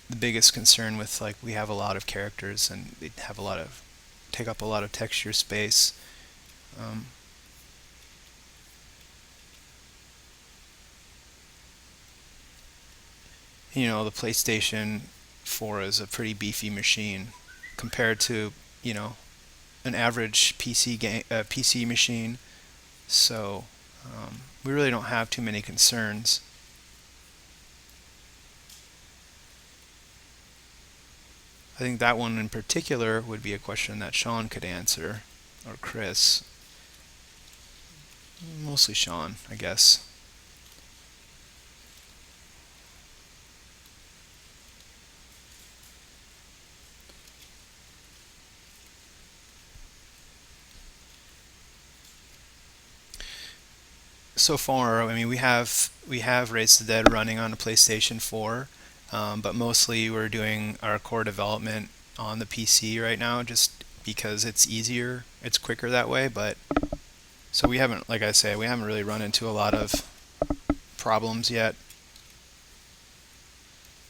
the biggest concern with, like, we have a lot of characters and they have a lot of take up a lot of texture space. Um, the PlayStation 4 is a pretty beefy machine compared to an average PC machine. So we really don't have too many concerns. I think that one in particular would be a question that Sean could answer, or Chris. Mostly Sean, I guess. So far, I mean, we have Race the Dead running on a PlayStation 4, but mostly we're doing our core development on the PC right now, just because it's easier, it's quicker that way. But so we haven't, like I say, we haven't really run into a lot of problems yet.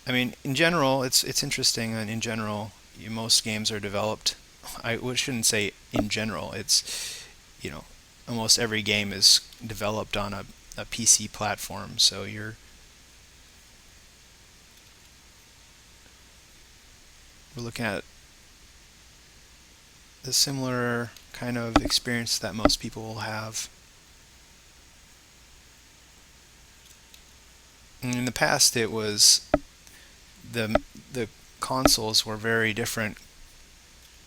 I mean, in general, it's interesting, and in general, most games are developed. Shouldn't say in general. It's you know almost every game is developed on a PC platform. So we're looking at a similar kind of experience that most people will have. And in the past, it was the consoles were very different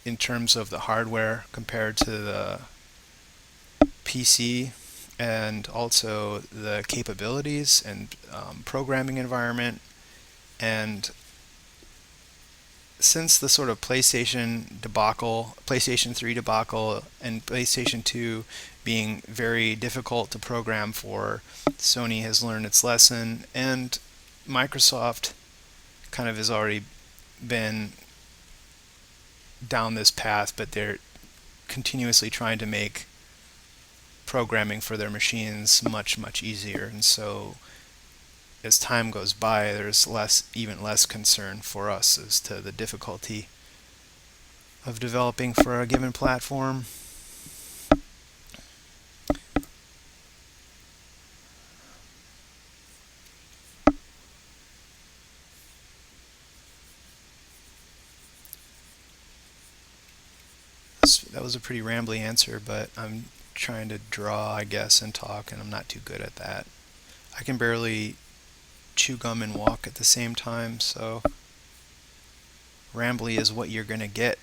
in terms of the hardware compared to the PC, and also the capabilities and programming environment. And since the sort of PlayStation 3 debacle, and PlayStation 2 being very difficult to program for, Sony has learned its lesson, and Microsoft kind of has already been down this path, but they're continuously trying to make programming for their machines much, much easier. And so as time goes by, there's even less concern for us as to the difficulty of developing for a given platform. That was a pretty rambly answer, but I'm trying to draw, I guess, and talk, and I'm not too good at that. I can barely chew gum and walk at the same time, so rambly is what you're going to get.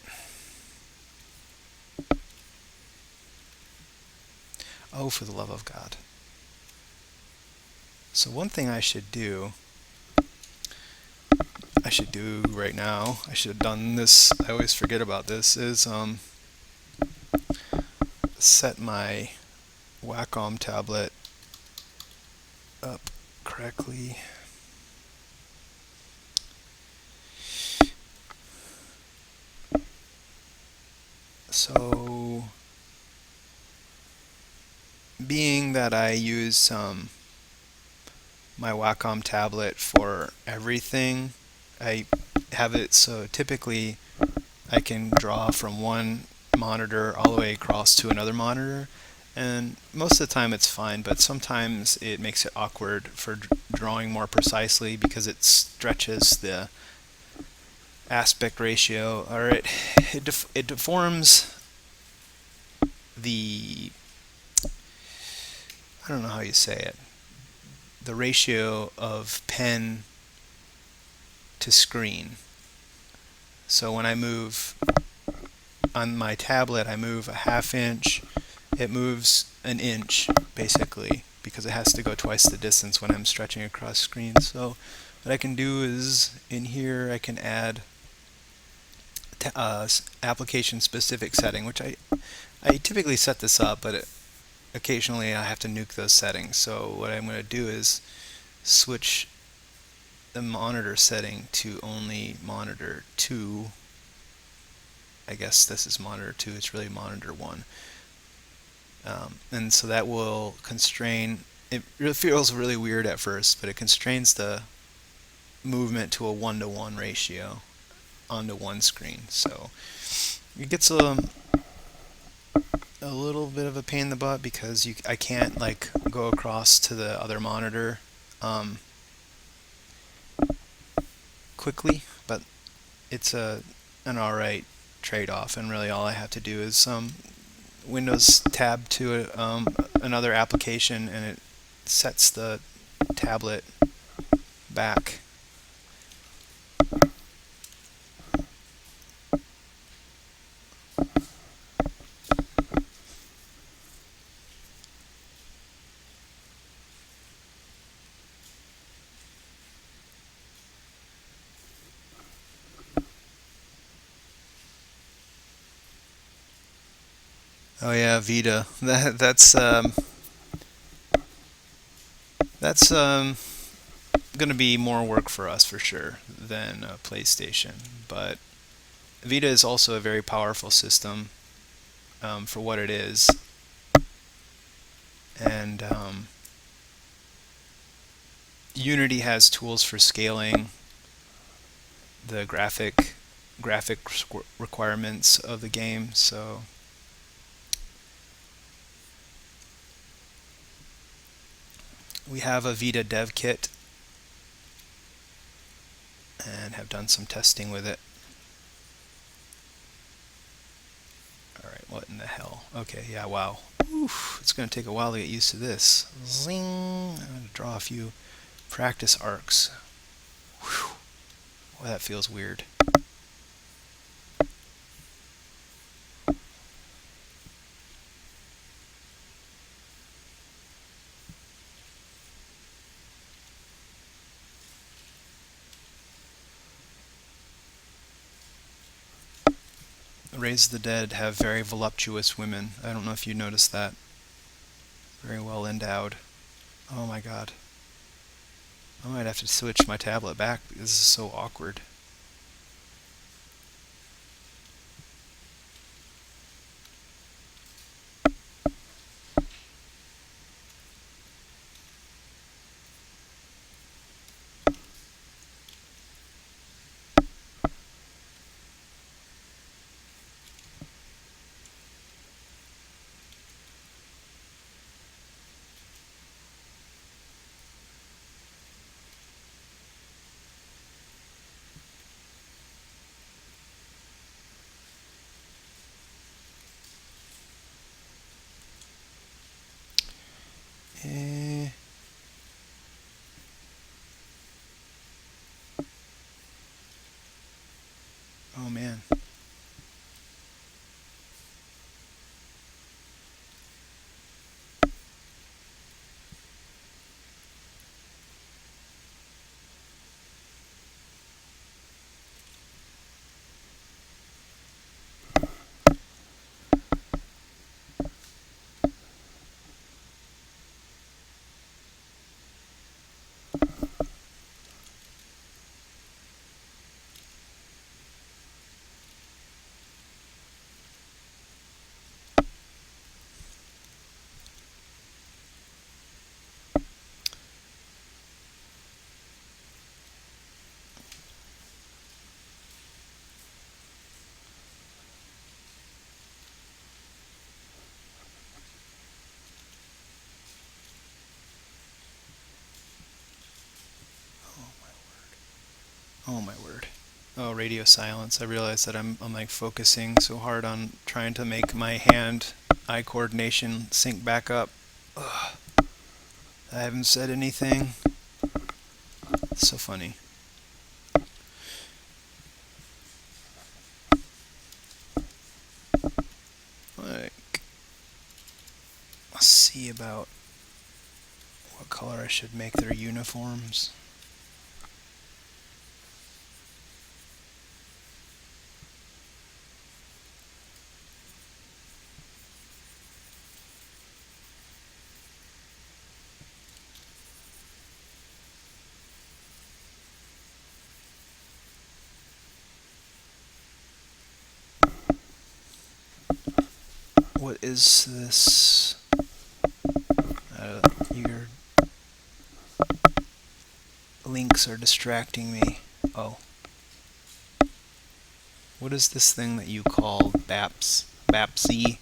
Oh, for the love of God. So one thing I should do right now, I should have done this, I always forget about this, is set my Wacom tablet up correctly. So, being that I use my Wacom tablet for everything, I have it so typically I can draw from one monitor all the way across to another monitor, and most of the time it's fine, but sometimes it makes it awkward for drawing more precisely because it stretches the aspect ratio, or it deforms the, I don't know how you say it, the ratio of pen to screen. So when I move on my tablet, I move a half inch, it moves an inch basically because it has to go twice the distance when I'm stretching across screen. So what I can do is in here I can add application specific setting, which I typically set this up, but occasionally I have to nuke those settings. So what I'm going to do is switch the monitor setting to only monitor 2. I guess this is monitor 2, it's really monitor 1. And so that will constrain, it really feels really weird at first, but it constrains the movement to a 1-to-1 ratio onto one screen. So it gets a little bit of a pain in the butt because I can't like go across to the other monitor quickly, but it's an alright trade-off, and really all I have to do is Windows tab to another application, and it sets the tablet back. Oh yeah, Vita. That's going to be more work for us for sure than PlayStation. But Vita is also a very powerful system for what it is, and Unity has tools for scaling the graphic requirements of the game. So we have a Vita dev kit and have done some testing with it. Alright, what in the hell? Okay, yeah, wow. Oof, it's going to take a while to get used to this. Zing! I'm going to draw a few practice arcs. Whew. Boy, that feels weird. Raise the Dead have very voluptuous women. I don't know if you noticed that. Very well endowed. Oh my god. I might have to switch my tablet back because this is so awkward. Eh. Oh man. Oh my word. Oh, radio silence. I realize that I'm like focusing so hard on trying to make my hand-eye coordination sync back up. Ugh. I haven't said anything. It's so funny. Like, let's see about what color I should make their uniforms. What is this? Your links are distracting me. Oh. What is this thing that you call BAPS? BAPSy?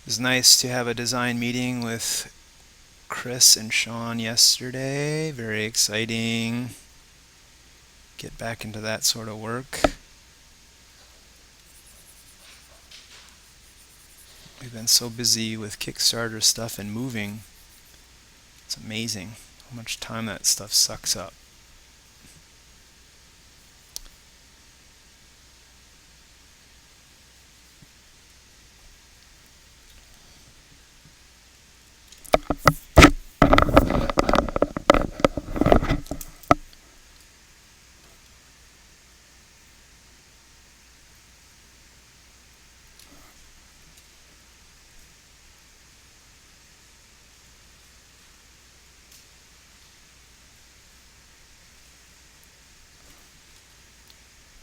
It was nice to have a design meeting with Chris and Sean yesterday. Very exciting. Get back into that sort of work. We've been so busy with Kickstarter stuff and moving. It's amazing how much time that stuff sucks up.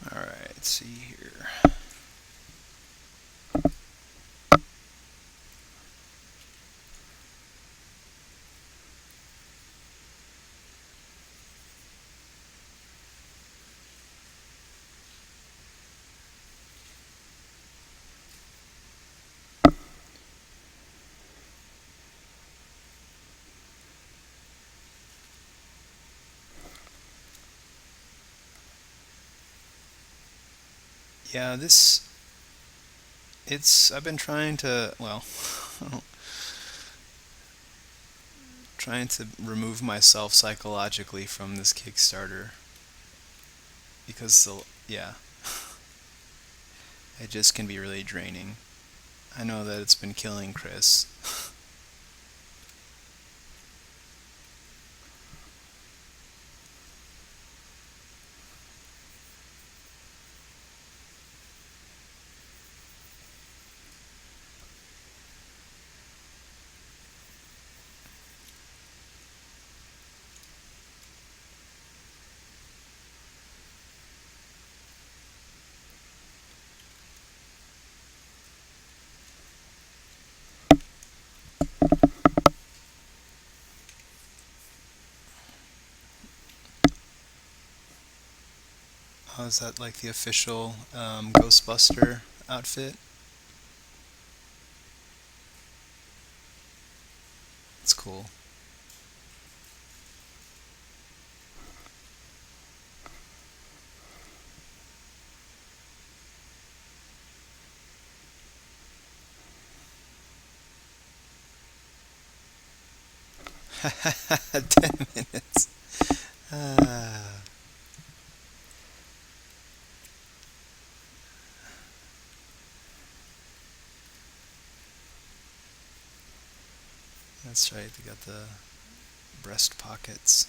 Alright, let's see here. Yeah, I've been trying to, well, trying to remove myself psychologically from this Kickstarter because, yeah, it just can be really draining. I know that it's been killing Chris. Oh, is that like the official Ghostbuster outfit? That's cool. Ten minutes. Ah, that's right. They got the breast pockets.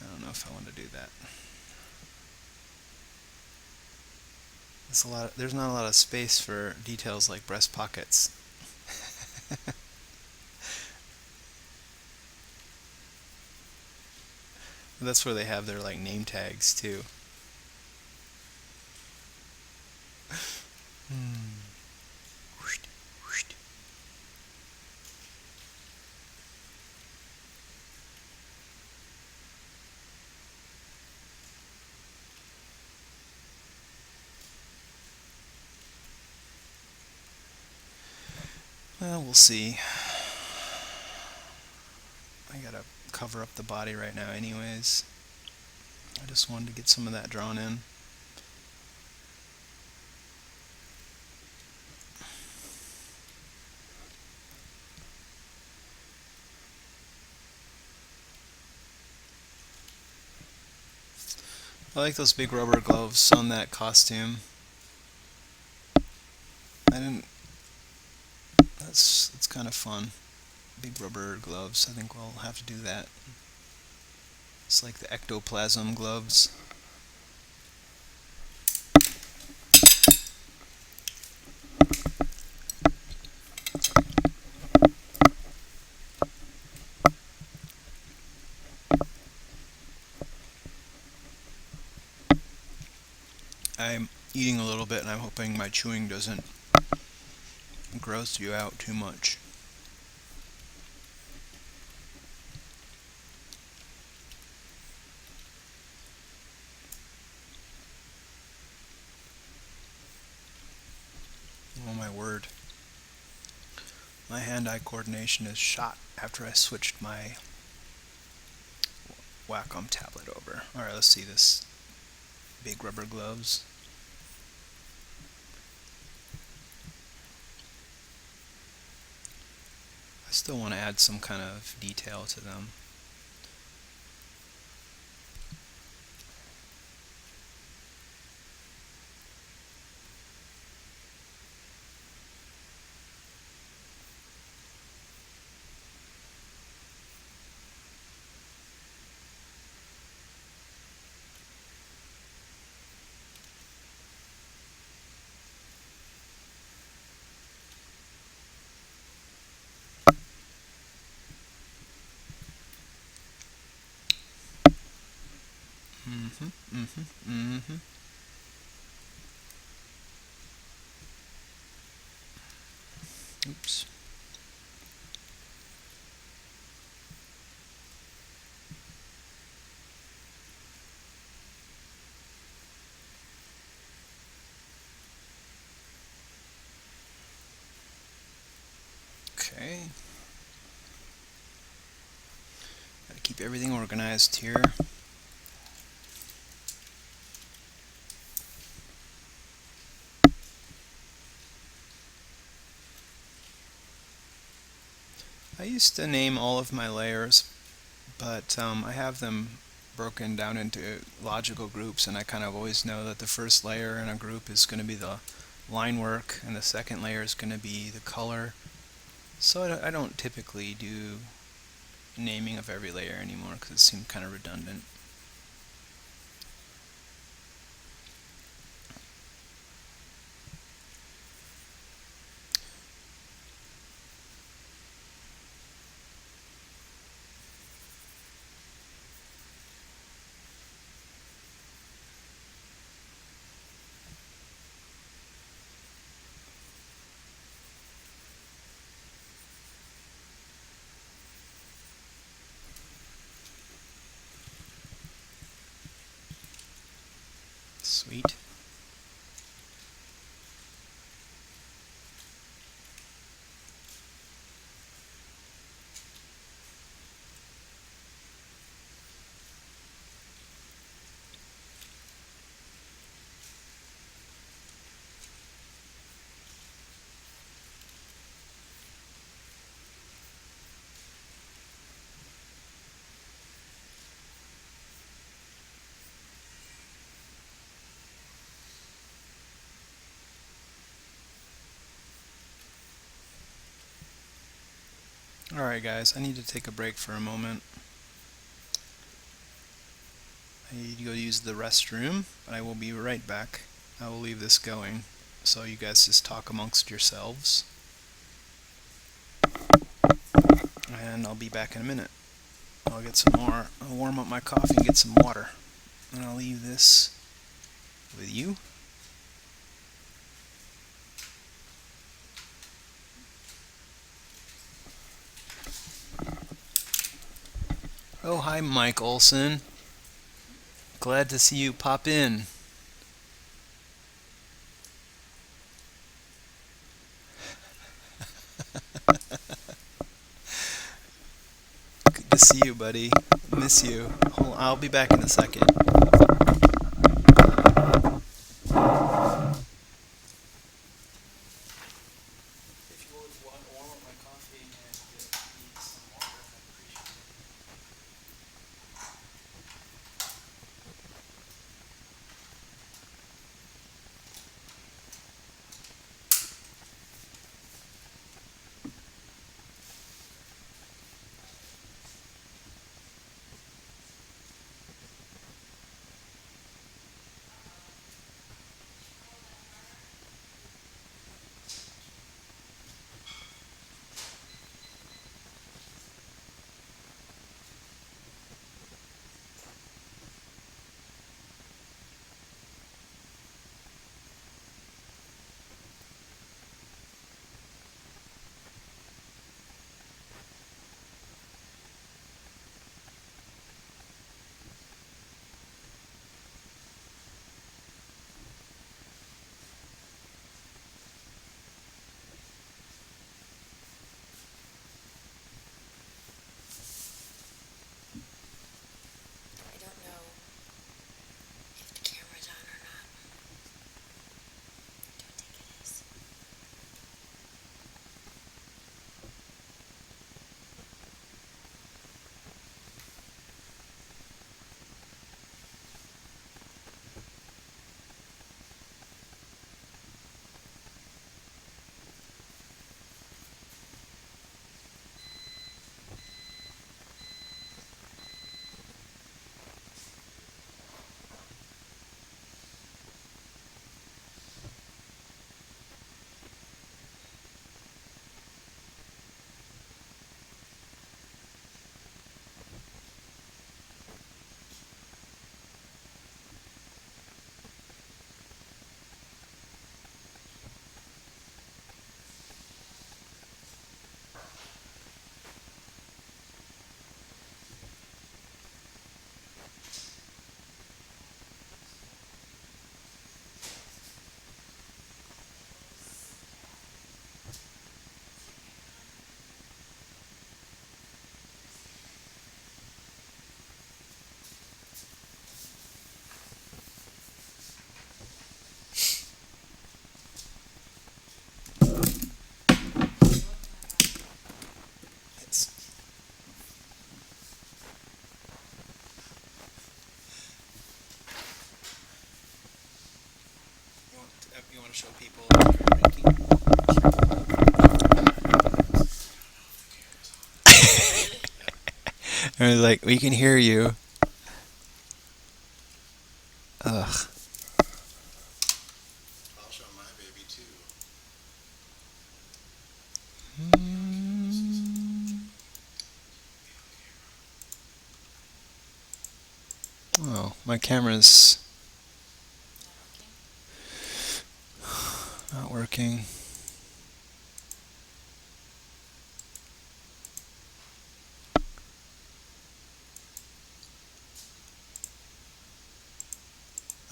I don't know if I want to do that. There's not a lot of space for details like breast pockets. That's where they have their like name tags too. Hmm. Well, we'll see. I gotta cover up the body right now anyways. I just wanted to get some of that drawn in. I like those big rubber gloves on that costume. I didn't. That's kind of fun. Big rubber gloves. I think we'll have to do that. It's like the ectoplasm gloves. I'm eating a little bit and I'm hoping my chewing doesn't gross you out too much. Oh my word. My hand-eye coordination is shot after I switched my Wacom tablet over. Alright, let's see this. Big rubber gloves. I still want to add some kind of detail to them. Mm-hmm, mm-hmm, mm-hmm. Oops. Okay. Gotta keep everything organized here. I used to name all of my layers, but I have them broken down into logical groups, and I kind of always know that the first layer in a group is going to be the line work, and the second layer is going to be the color. So I don't typically do naming of every layer anymore because it seemed kind of redundant. Sweet. Alright guys, I need to take a break for a moment. I need to go use the restroom, but I will be right back. I will leave this going, so you guys just talk amongst yourselves. And I'll be back in a minute. I'll get some more, I'll warm up my coffee and get some water. And I'll leave this with you. Oh, hi Mike Olson. Glad to see you pop in. Good to see you, buddy. Miss you. I'll be back in a second. If you would warm up my coffee and get me some water, I'd appreciate it. I don't know if the camera's on or not. Don't think it is. Yes. You want to show people what you're making? I was like, we can hear you. Ugh. I'll show my baby too. Oh, my camera's not working.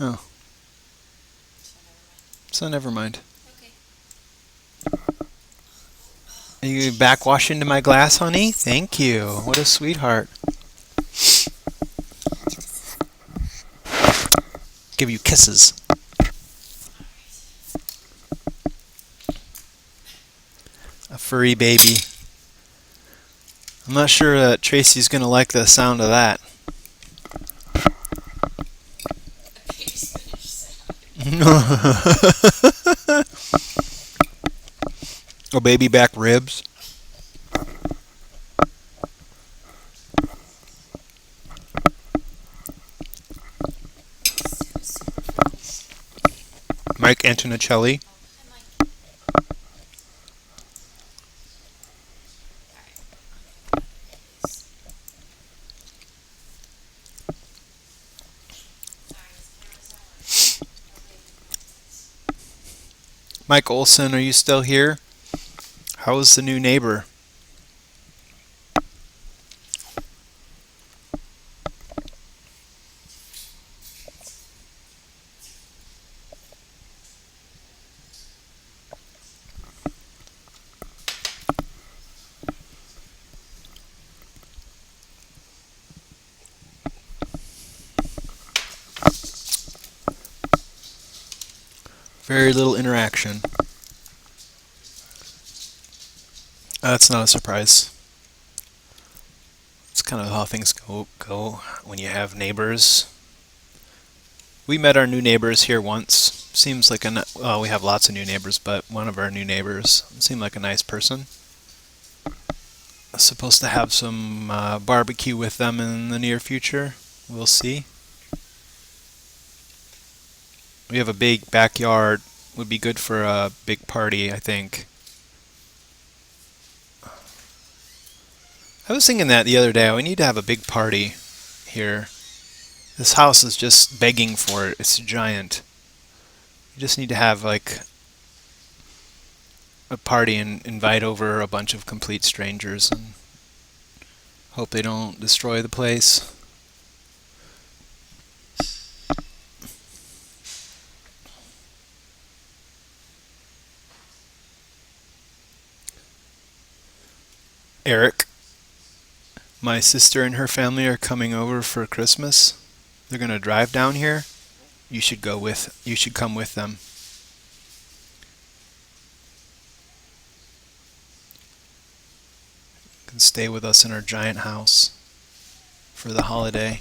Oh, so never mind. Okay. Are you backwash into my glass, honey? Thank you. What a sweetheart. Give you kisses. A furry baby. I'm not sure that Tracy's gonna like the sound of that. A baby's finished sound. A baby back ribs. Mike Antonicelli. Hi, Mike. Alright, let me open up his. Sorry, his camera's not working. Hopefully it didn't make sense. Mike Olson, are you still here? How is the new neighbor? Very little interaction. That's not a surprise. It's kind of how things go when you have neighbors. We met our new neighbors here once. Seems like well, we have lots of new neighbors, but one of our new neighbors seemed like a nice person. Supposed to have some barbecue with them in the near future. We'll see. We have a big backyard. Would be good for a big party, I think. I was thinking that the other day. We need to have a big party here. This house is just begging for it. It's giant. You just need to have like a party and invite over a bunch of complete strangers and hope they don't destroy the place. Eric, my sister and her family are coming over for Christmas. They're gonna drive down here. You should come with them. You can stay with us in our giant house for the holiday.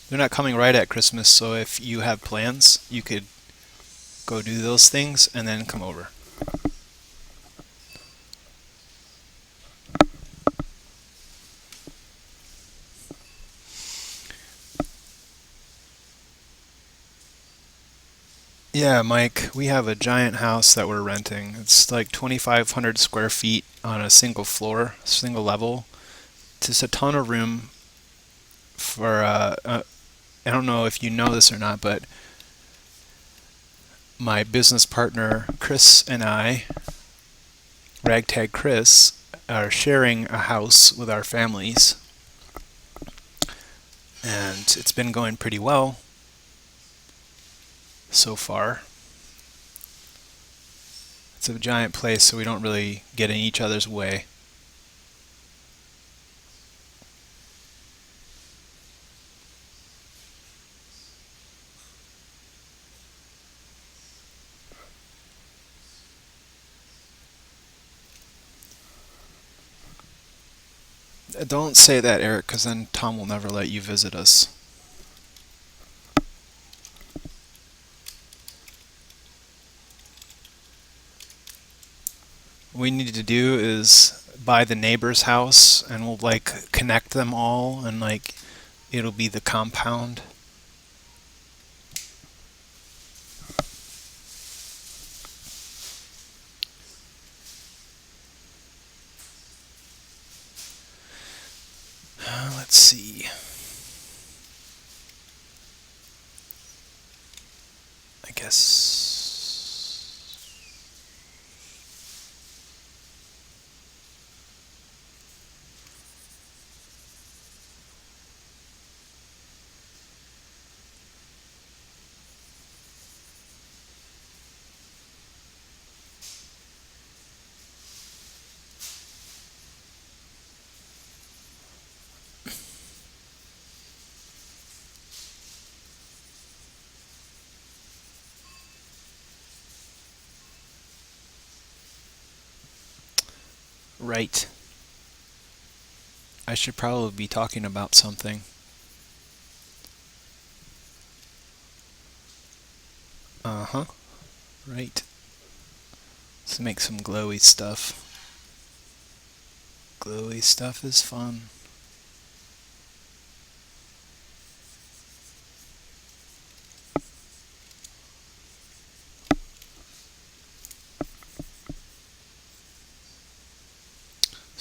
They're not coming right at Christmas, so if you have plans, you could go do those things and then come over. Yeah, Mike, we have a giant house that we're renting. It's like 2,500 square feet on a single floor, single level. Just a ton of room for, I don't know if you know this or not, but my business partner, Chris, and I, Ragtag Chris, are sharing a house with our families. And it's been going pretty well so far. It's a giant place, so we don't really get in each other's way. Don't say that, Eric, because then Tom will never let you visit us. What we need to do is buy the neighbor's house, and we'll like connect them all, and like it'll be the compound. Let's see. I guess. Right. I should probably be talking about something. Uh-huh. Right. Let's make some glowy stuff. Glowy stuff is fun.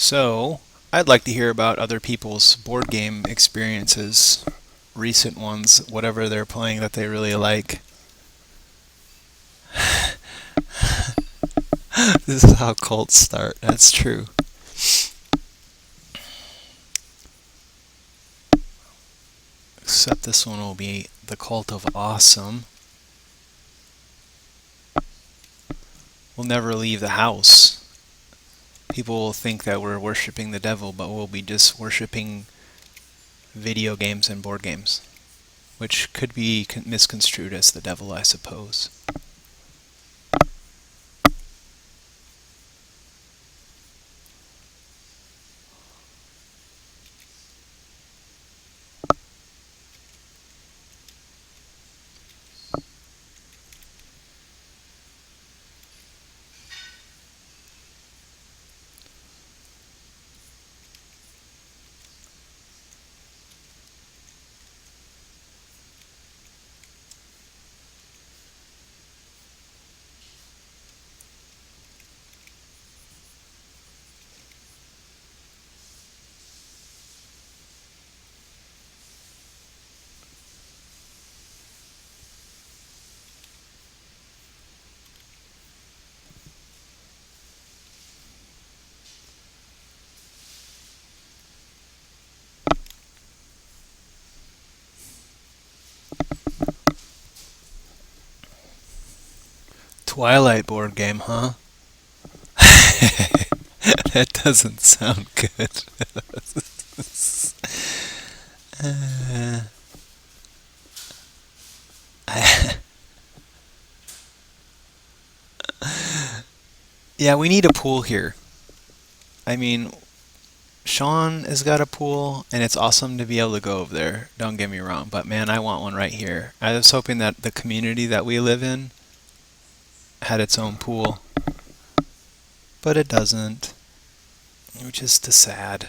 So, I'd like to hear about other people's board game experiences, recent ones, whatever they're playing that they really like. This is how cults start. That's true. Except this one will be the cult of awesome. We'll never leave the house. People will think that we're worshiping the devil, but we'll be just worshiping video games and board games, which could be misconstrued as the devil, I suppose. Twilight board game, huh? That doesn't sound good. uh, yeah, we need a pool here. I mean, Sean has got a pool, and it's awesome to be able to go over there. Don't get me wrong, but man, I want one right here. I was hoping that the community that we live in had its own pool, but it doesn't, which is too sad.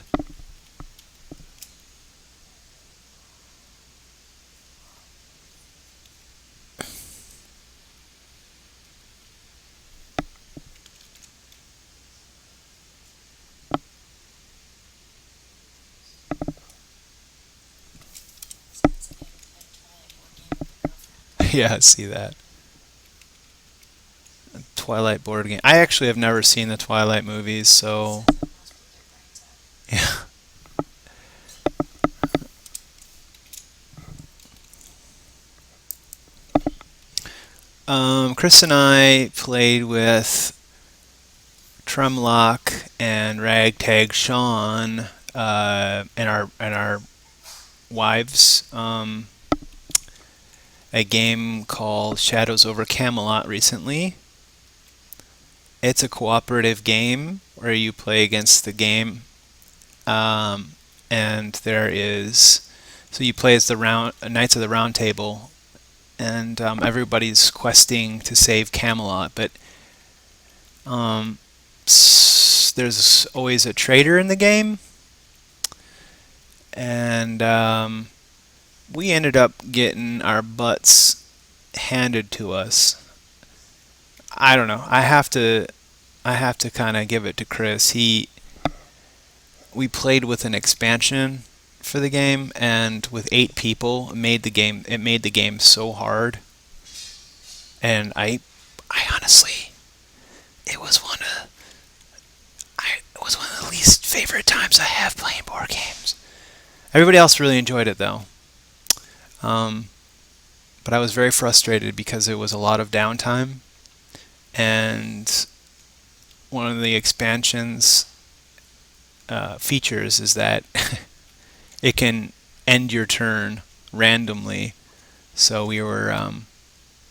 Yeah, I see that. Twilight board game. I actually have never seen the Twilight movies, so yeah. Chris and I played with Tremlock and Ragtag Sean and our wives a game called Shadows over Camelot recently. It's a cooperative game where you play against the game, um, and there is so you play as the round Knights of the Round Table, and everybody's questing to save Camelot, but um, there's always a traitor in the game, and we ended up getting our butts handed to us. I don't know. I have to kind of give it to Chris. We played with an expansion for the game, and with 8 people, it made the game so hard. And I honestly, it was one of it was one of the least favorite times I have playing board games. Everybody else really enjoyed it though. Um, but I was very frustrated because it was a lot of downtime, and one of the expansions features is that it can end your turn randomly. So we were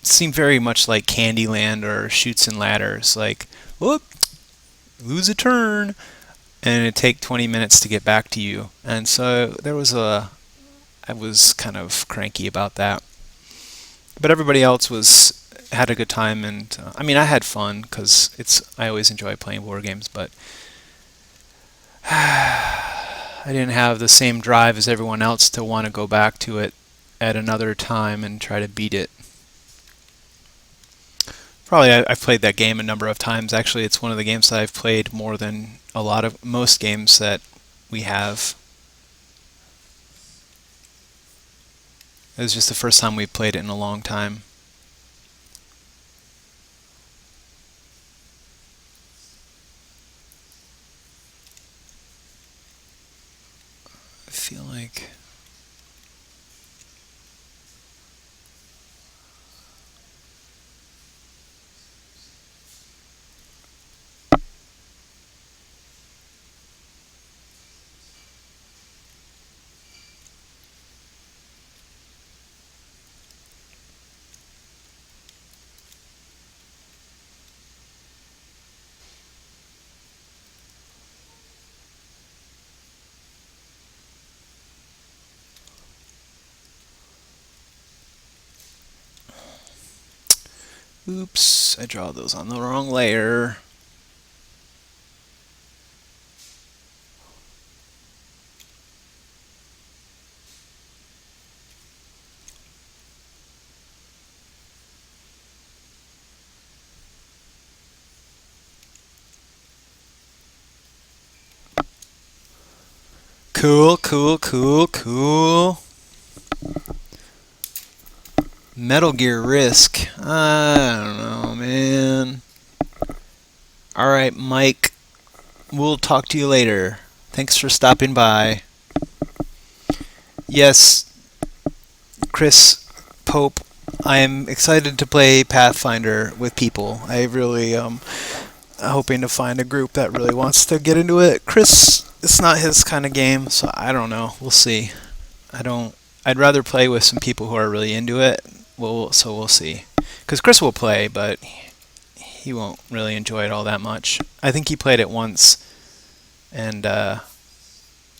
seemed very much like Candyland or Shoots and Ladders. Like, whoop, lose a turn, and it'd take 20 minutes to get back to you. And so I was kind of cranky about that. But everybody else had a good time, and I mean, I had fun because I always enjoy playing board games, but I didn't have the same drive as everyone else to want to go back to it at another time and try to beat it. Probably I've played that game a number of times. Actually, it's one of the games that I've played more than a lot of most games that we have. It was just the first time we played it in a long time. I feel like oops, I draw those on the wrong layer. Cool, cool, cool, cool. Metal Gear Risk. I don't know, man. Alright, Mike. We'll talk to you later. Thanks for stopping by. Yes, Chris Pope, I'm excited to play Pathfinder with people. I really hoping to find a group that really wants to get into it. Chris, it's not his kind of game, so I don't know. We'll see. I don't. I'd rather play with some people who are really into it. So we'll see. Because Chris will play, but he won't really enjoy it all that much. I think he played it once, and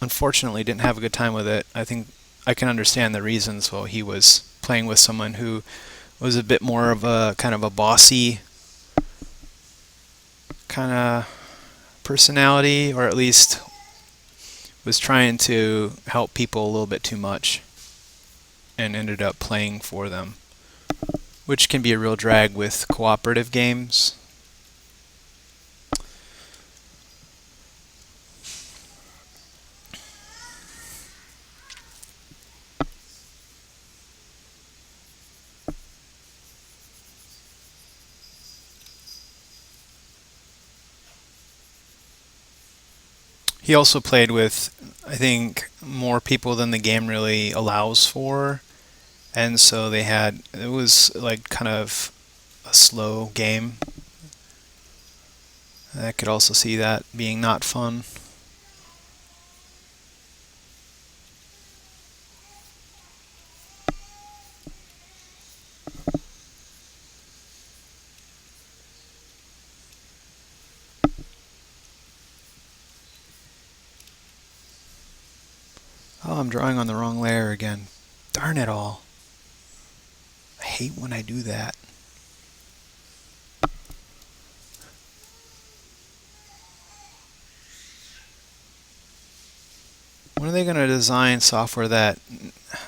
unfortunately didn't have a good time with it. I think I can understand the reasons. Well, he was playing with someone who was a bit more of a kind of a bossy kind of personality, or at least was trying to help people a little bit too much and ended up playing for them, which can be a real drag with cooperative games. He also played with, I think, more people than the game really allows for, and so it was like kind of a slow game. I could also see that being not fun. Oh, I'm drawing on the wrong layer again. Darn it all. I hate when I do that. When are they going to design software that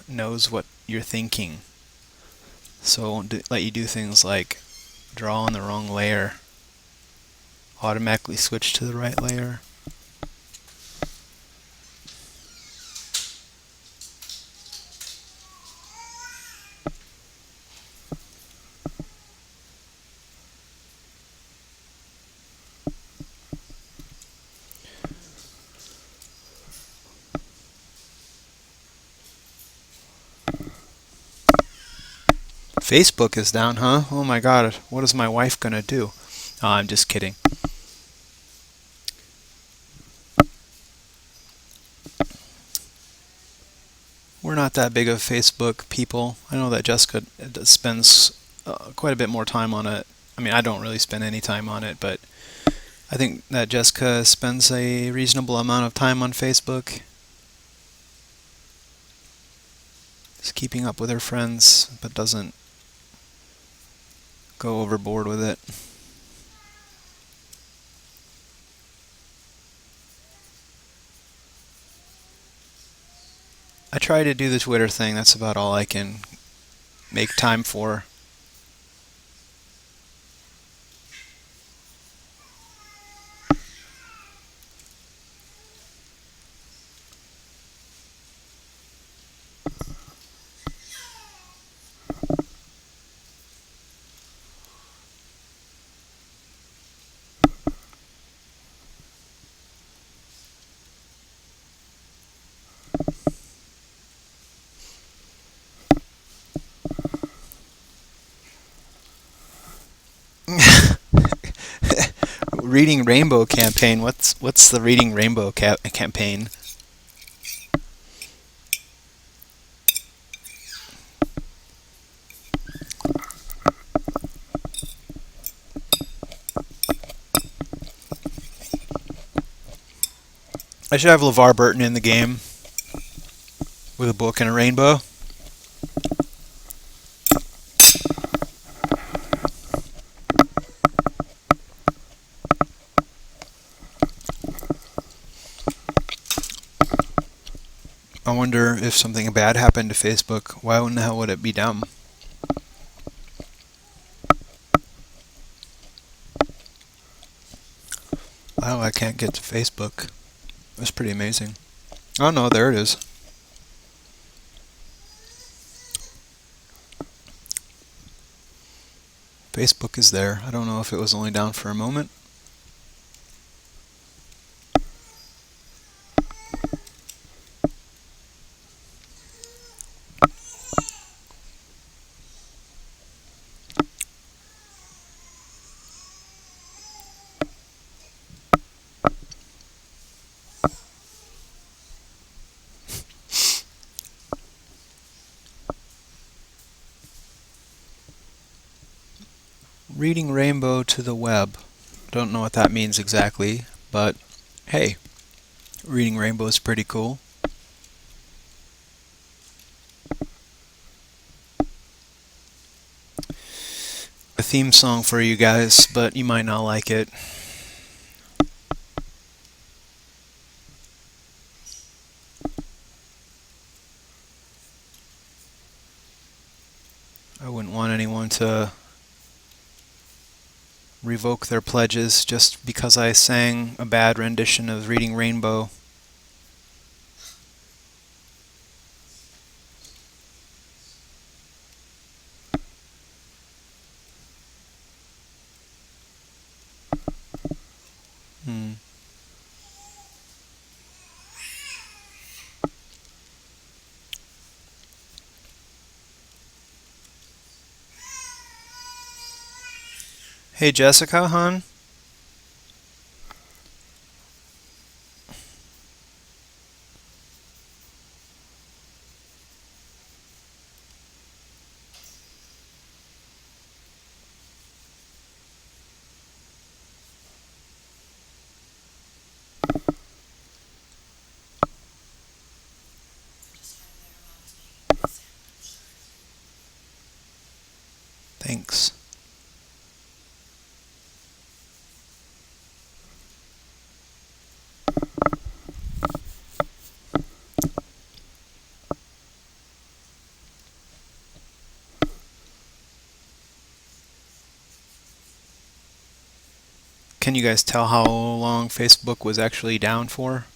knows what you're thinking? So it won't let you do things like draw on the wrong layer, automatically switch to the right layer. Facebook is down, huh? Oh my god, what is my wife gonna do? Oh, I'm just kidding. We're not that big of Facebook people. I know that Jessica spends quite a bit more time on it. I mean, I don't really spend any time on it, but I think that Jessica spends a reasonable amount of time on Facebook. Just keeping up with her friends, but doesn't go overboard with it. I try to do the Twitter thing. That's about all I can make time for. Reading Rainbow campaign. What's the Reading Rainbow campaign? I should have LeVar Burton in the game with a book and a rainbow. I wonder if something bad happened to Facebook. Why in the hell would it be dumb? Oh, I can't get to Facebook. That's pretty amazing. Oh no, there it is. Facebook is there. I don't know if it was only down for a moment. Reading Rainbow to the web. Don't know what that means exactly, but hey, Reading Rainbow is pretty cool. A theme song for you guys, but you might not like it. I wouldn't want anyone to revoke their pledges just because I sang a bad rendition of Reading Rainbow. Hmm. Hey Jessica, hon? Thanks. Can you guys tell how long Facebook was actually down for?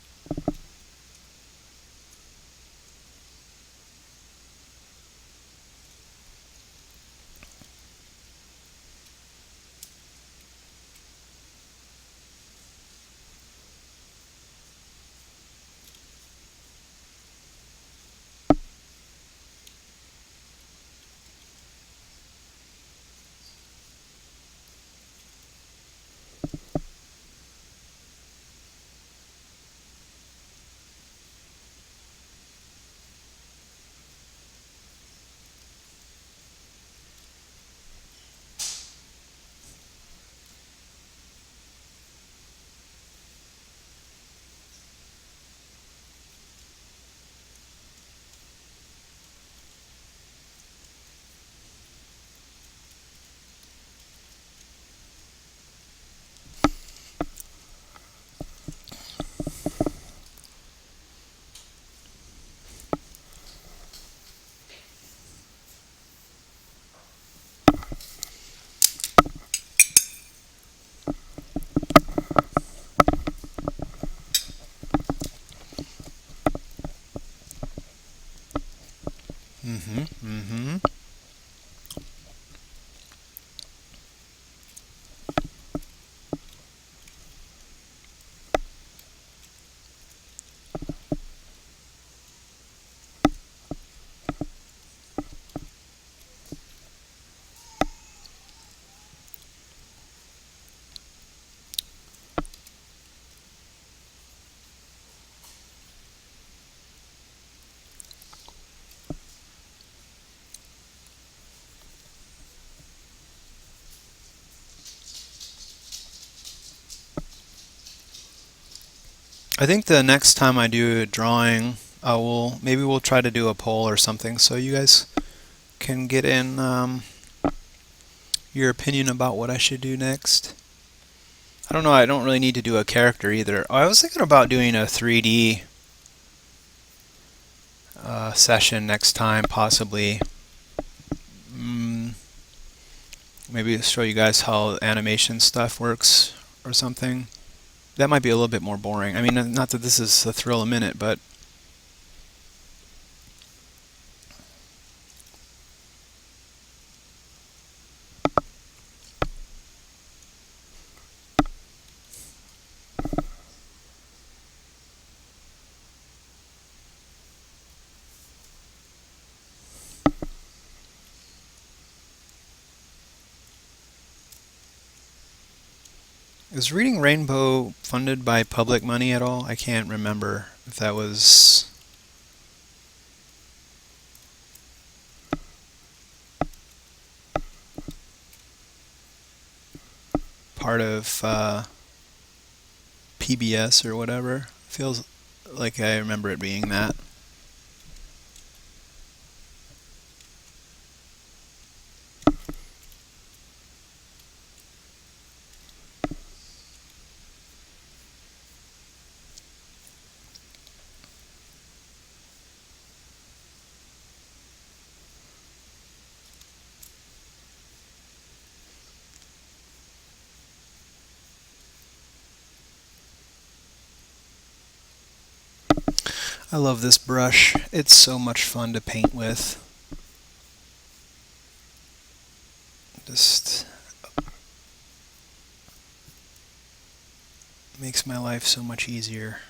I think the next time I do a drawing, maybe we'll try to do a poll or something so you guys can get in your opinion about what I should do next. I don't know, I don't really need to do a character either. I was thinking about doing a 3D session next time, possibly. Mm, Maybe show you guys how animation stuff works or something. That might be a little bit more boring. I mean, not that this is a thrill a minute, but is Reading Rainbow funded by public money at all? I can't remember if that was part of PBS or whatever. Feels like I remember it being that. I love this brush. It's so much fun to paint with. Just makes my life so much easier.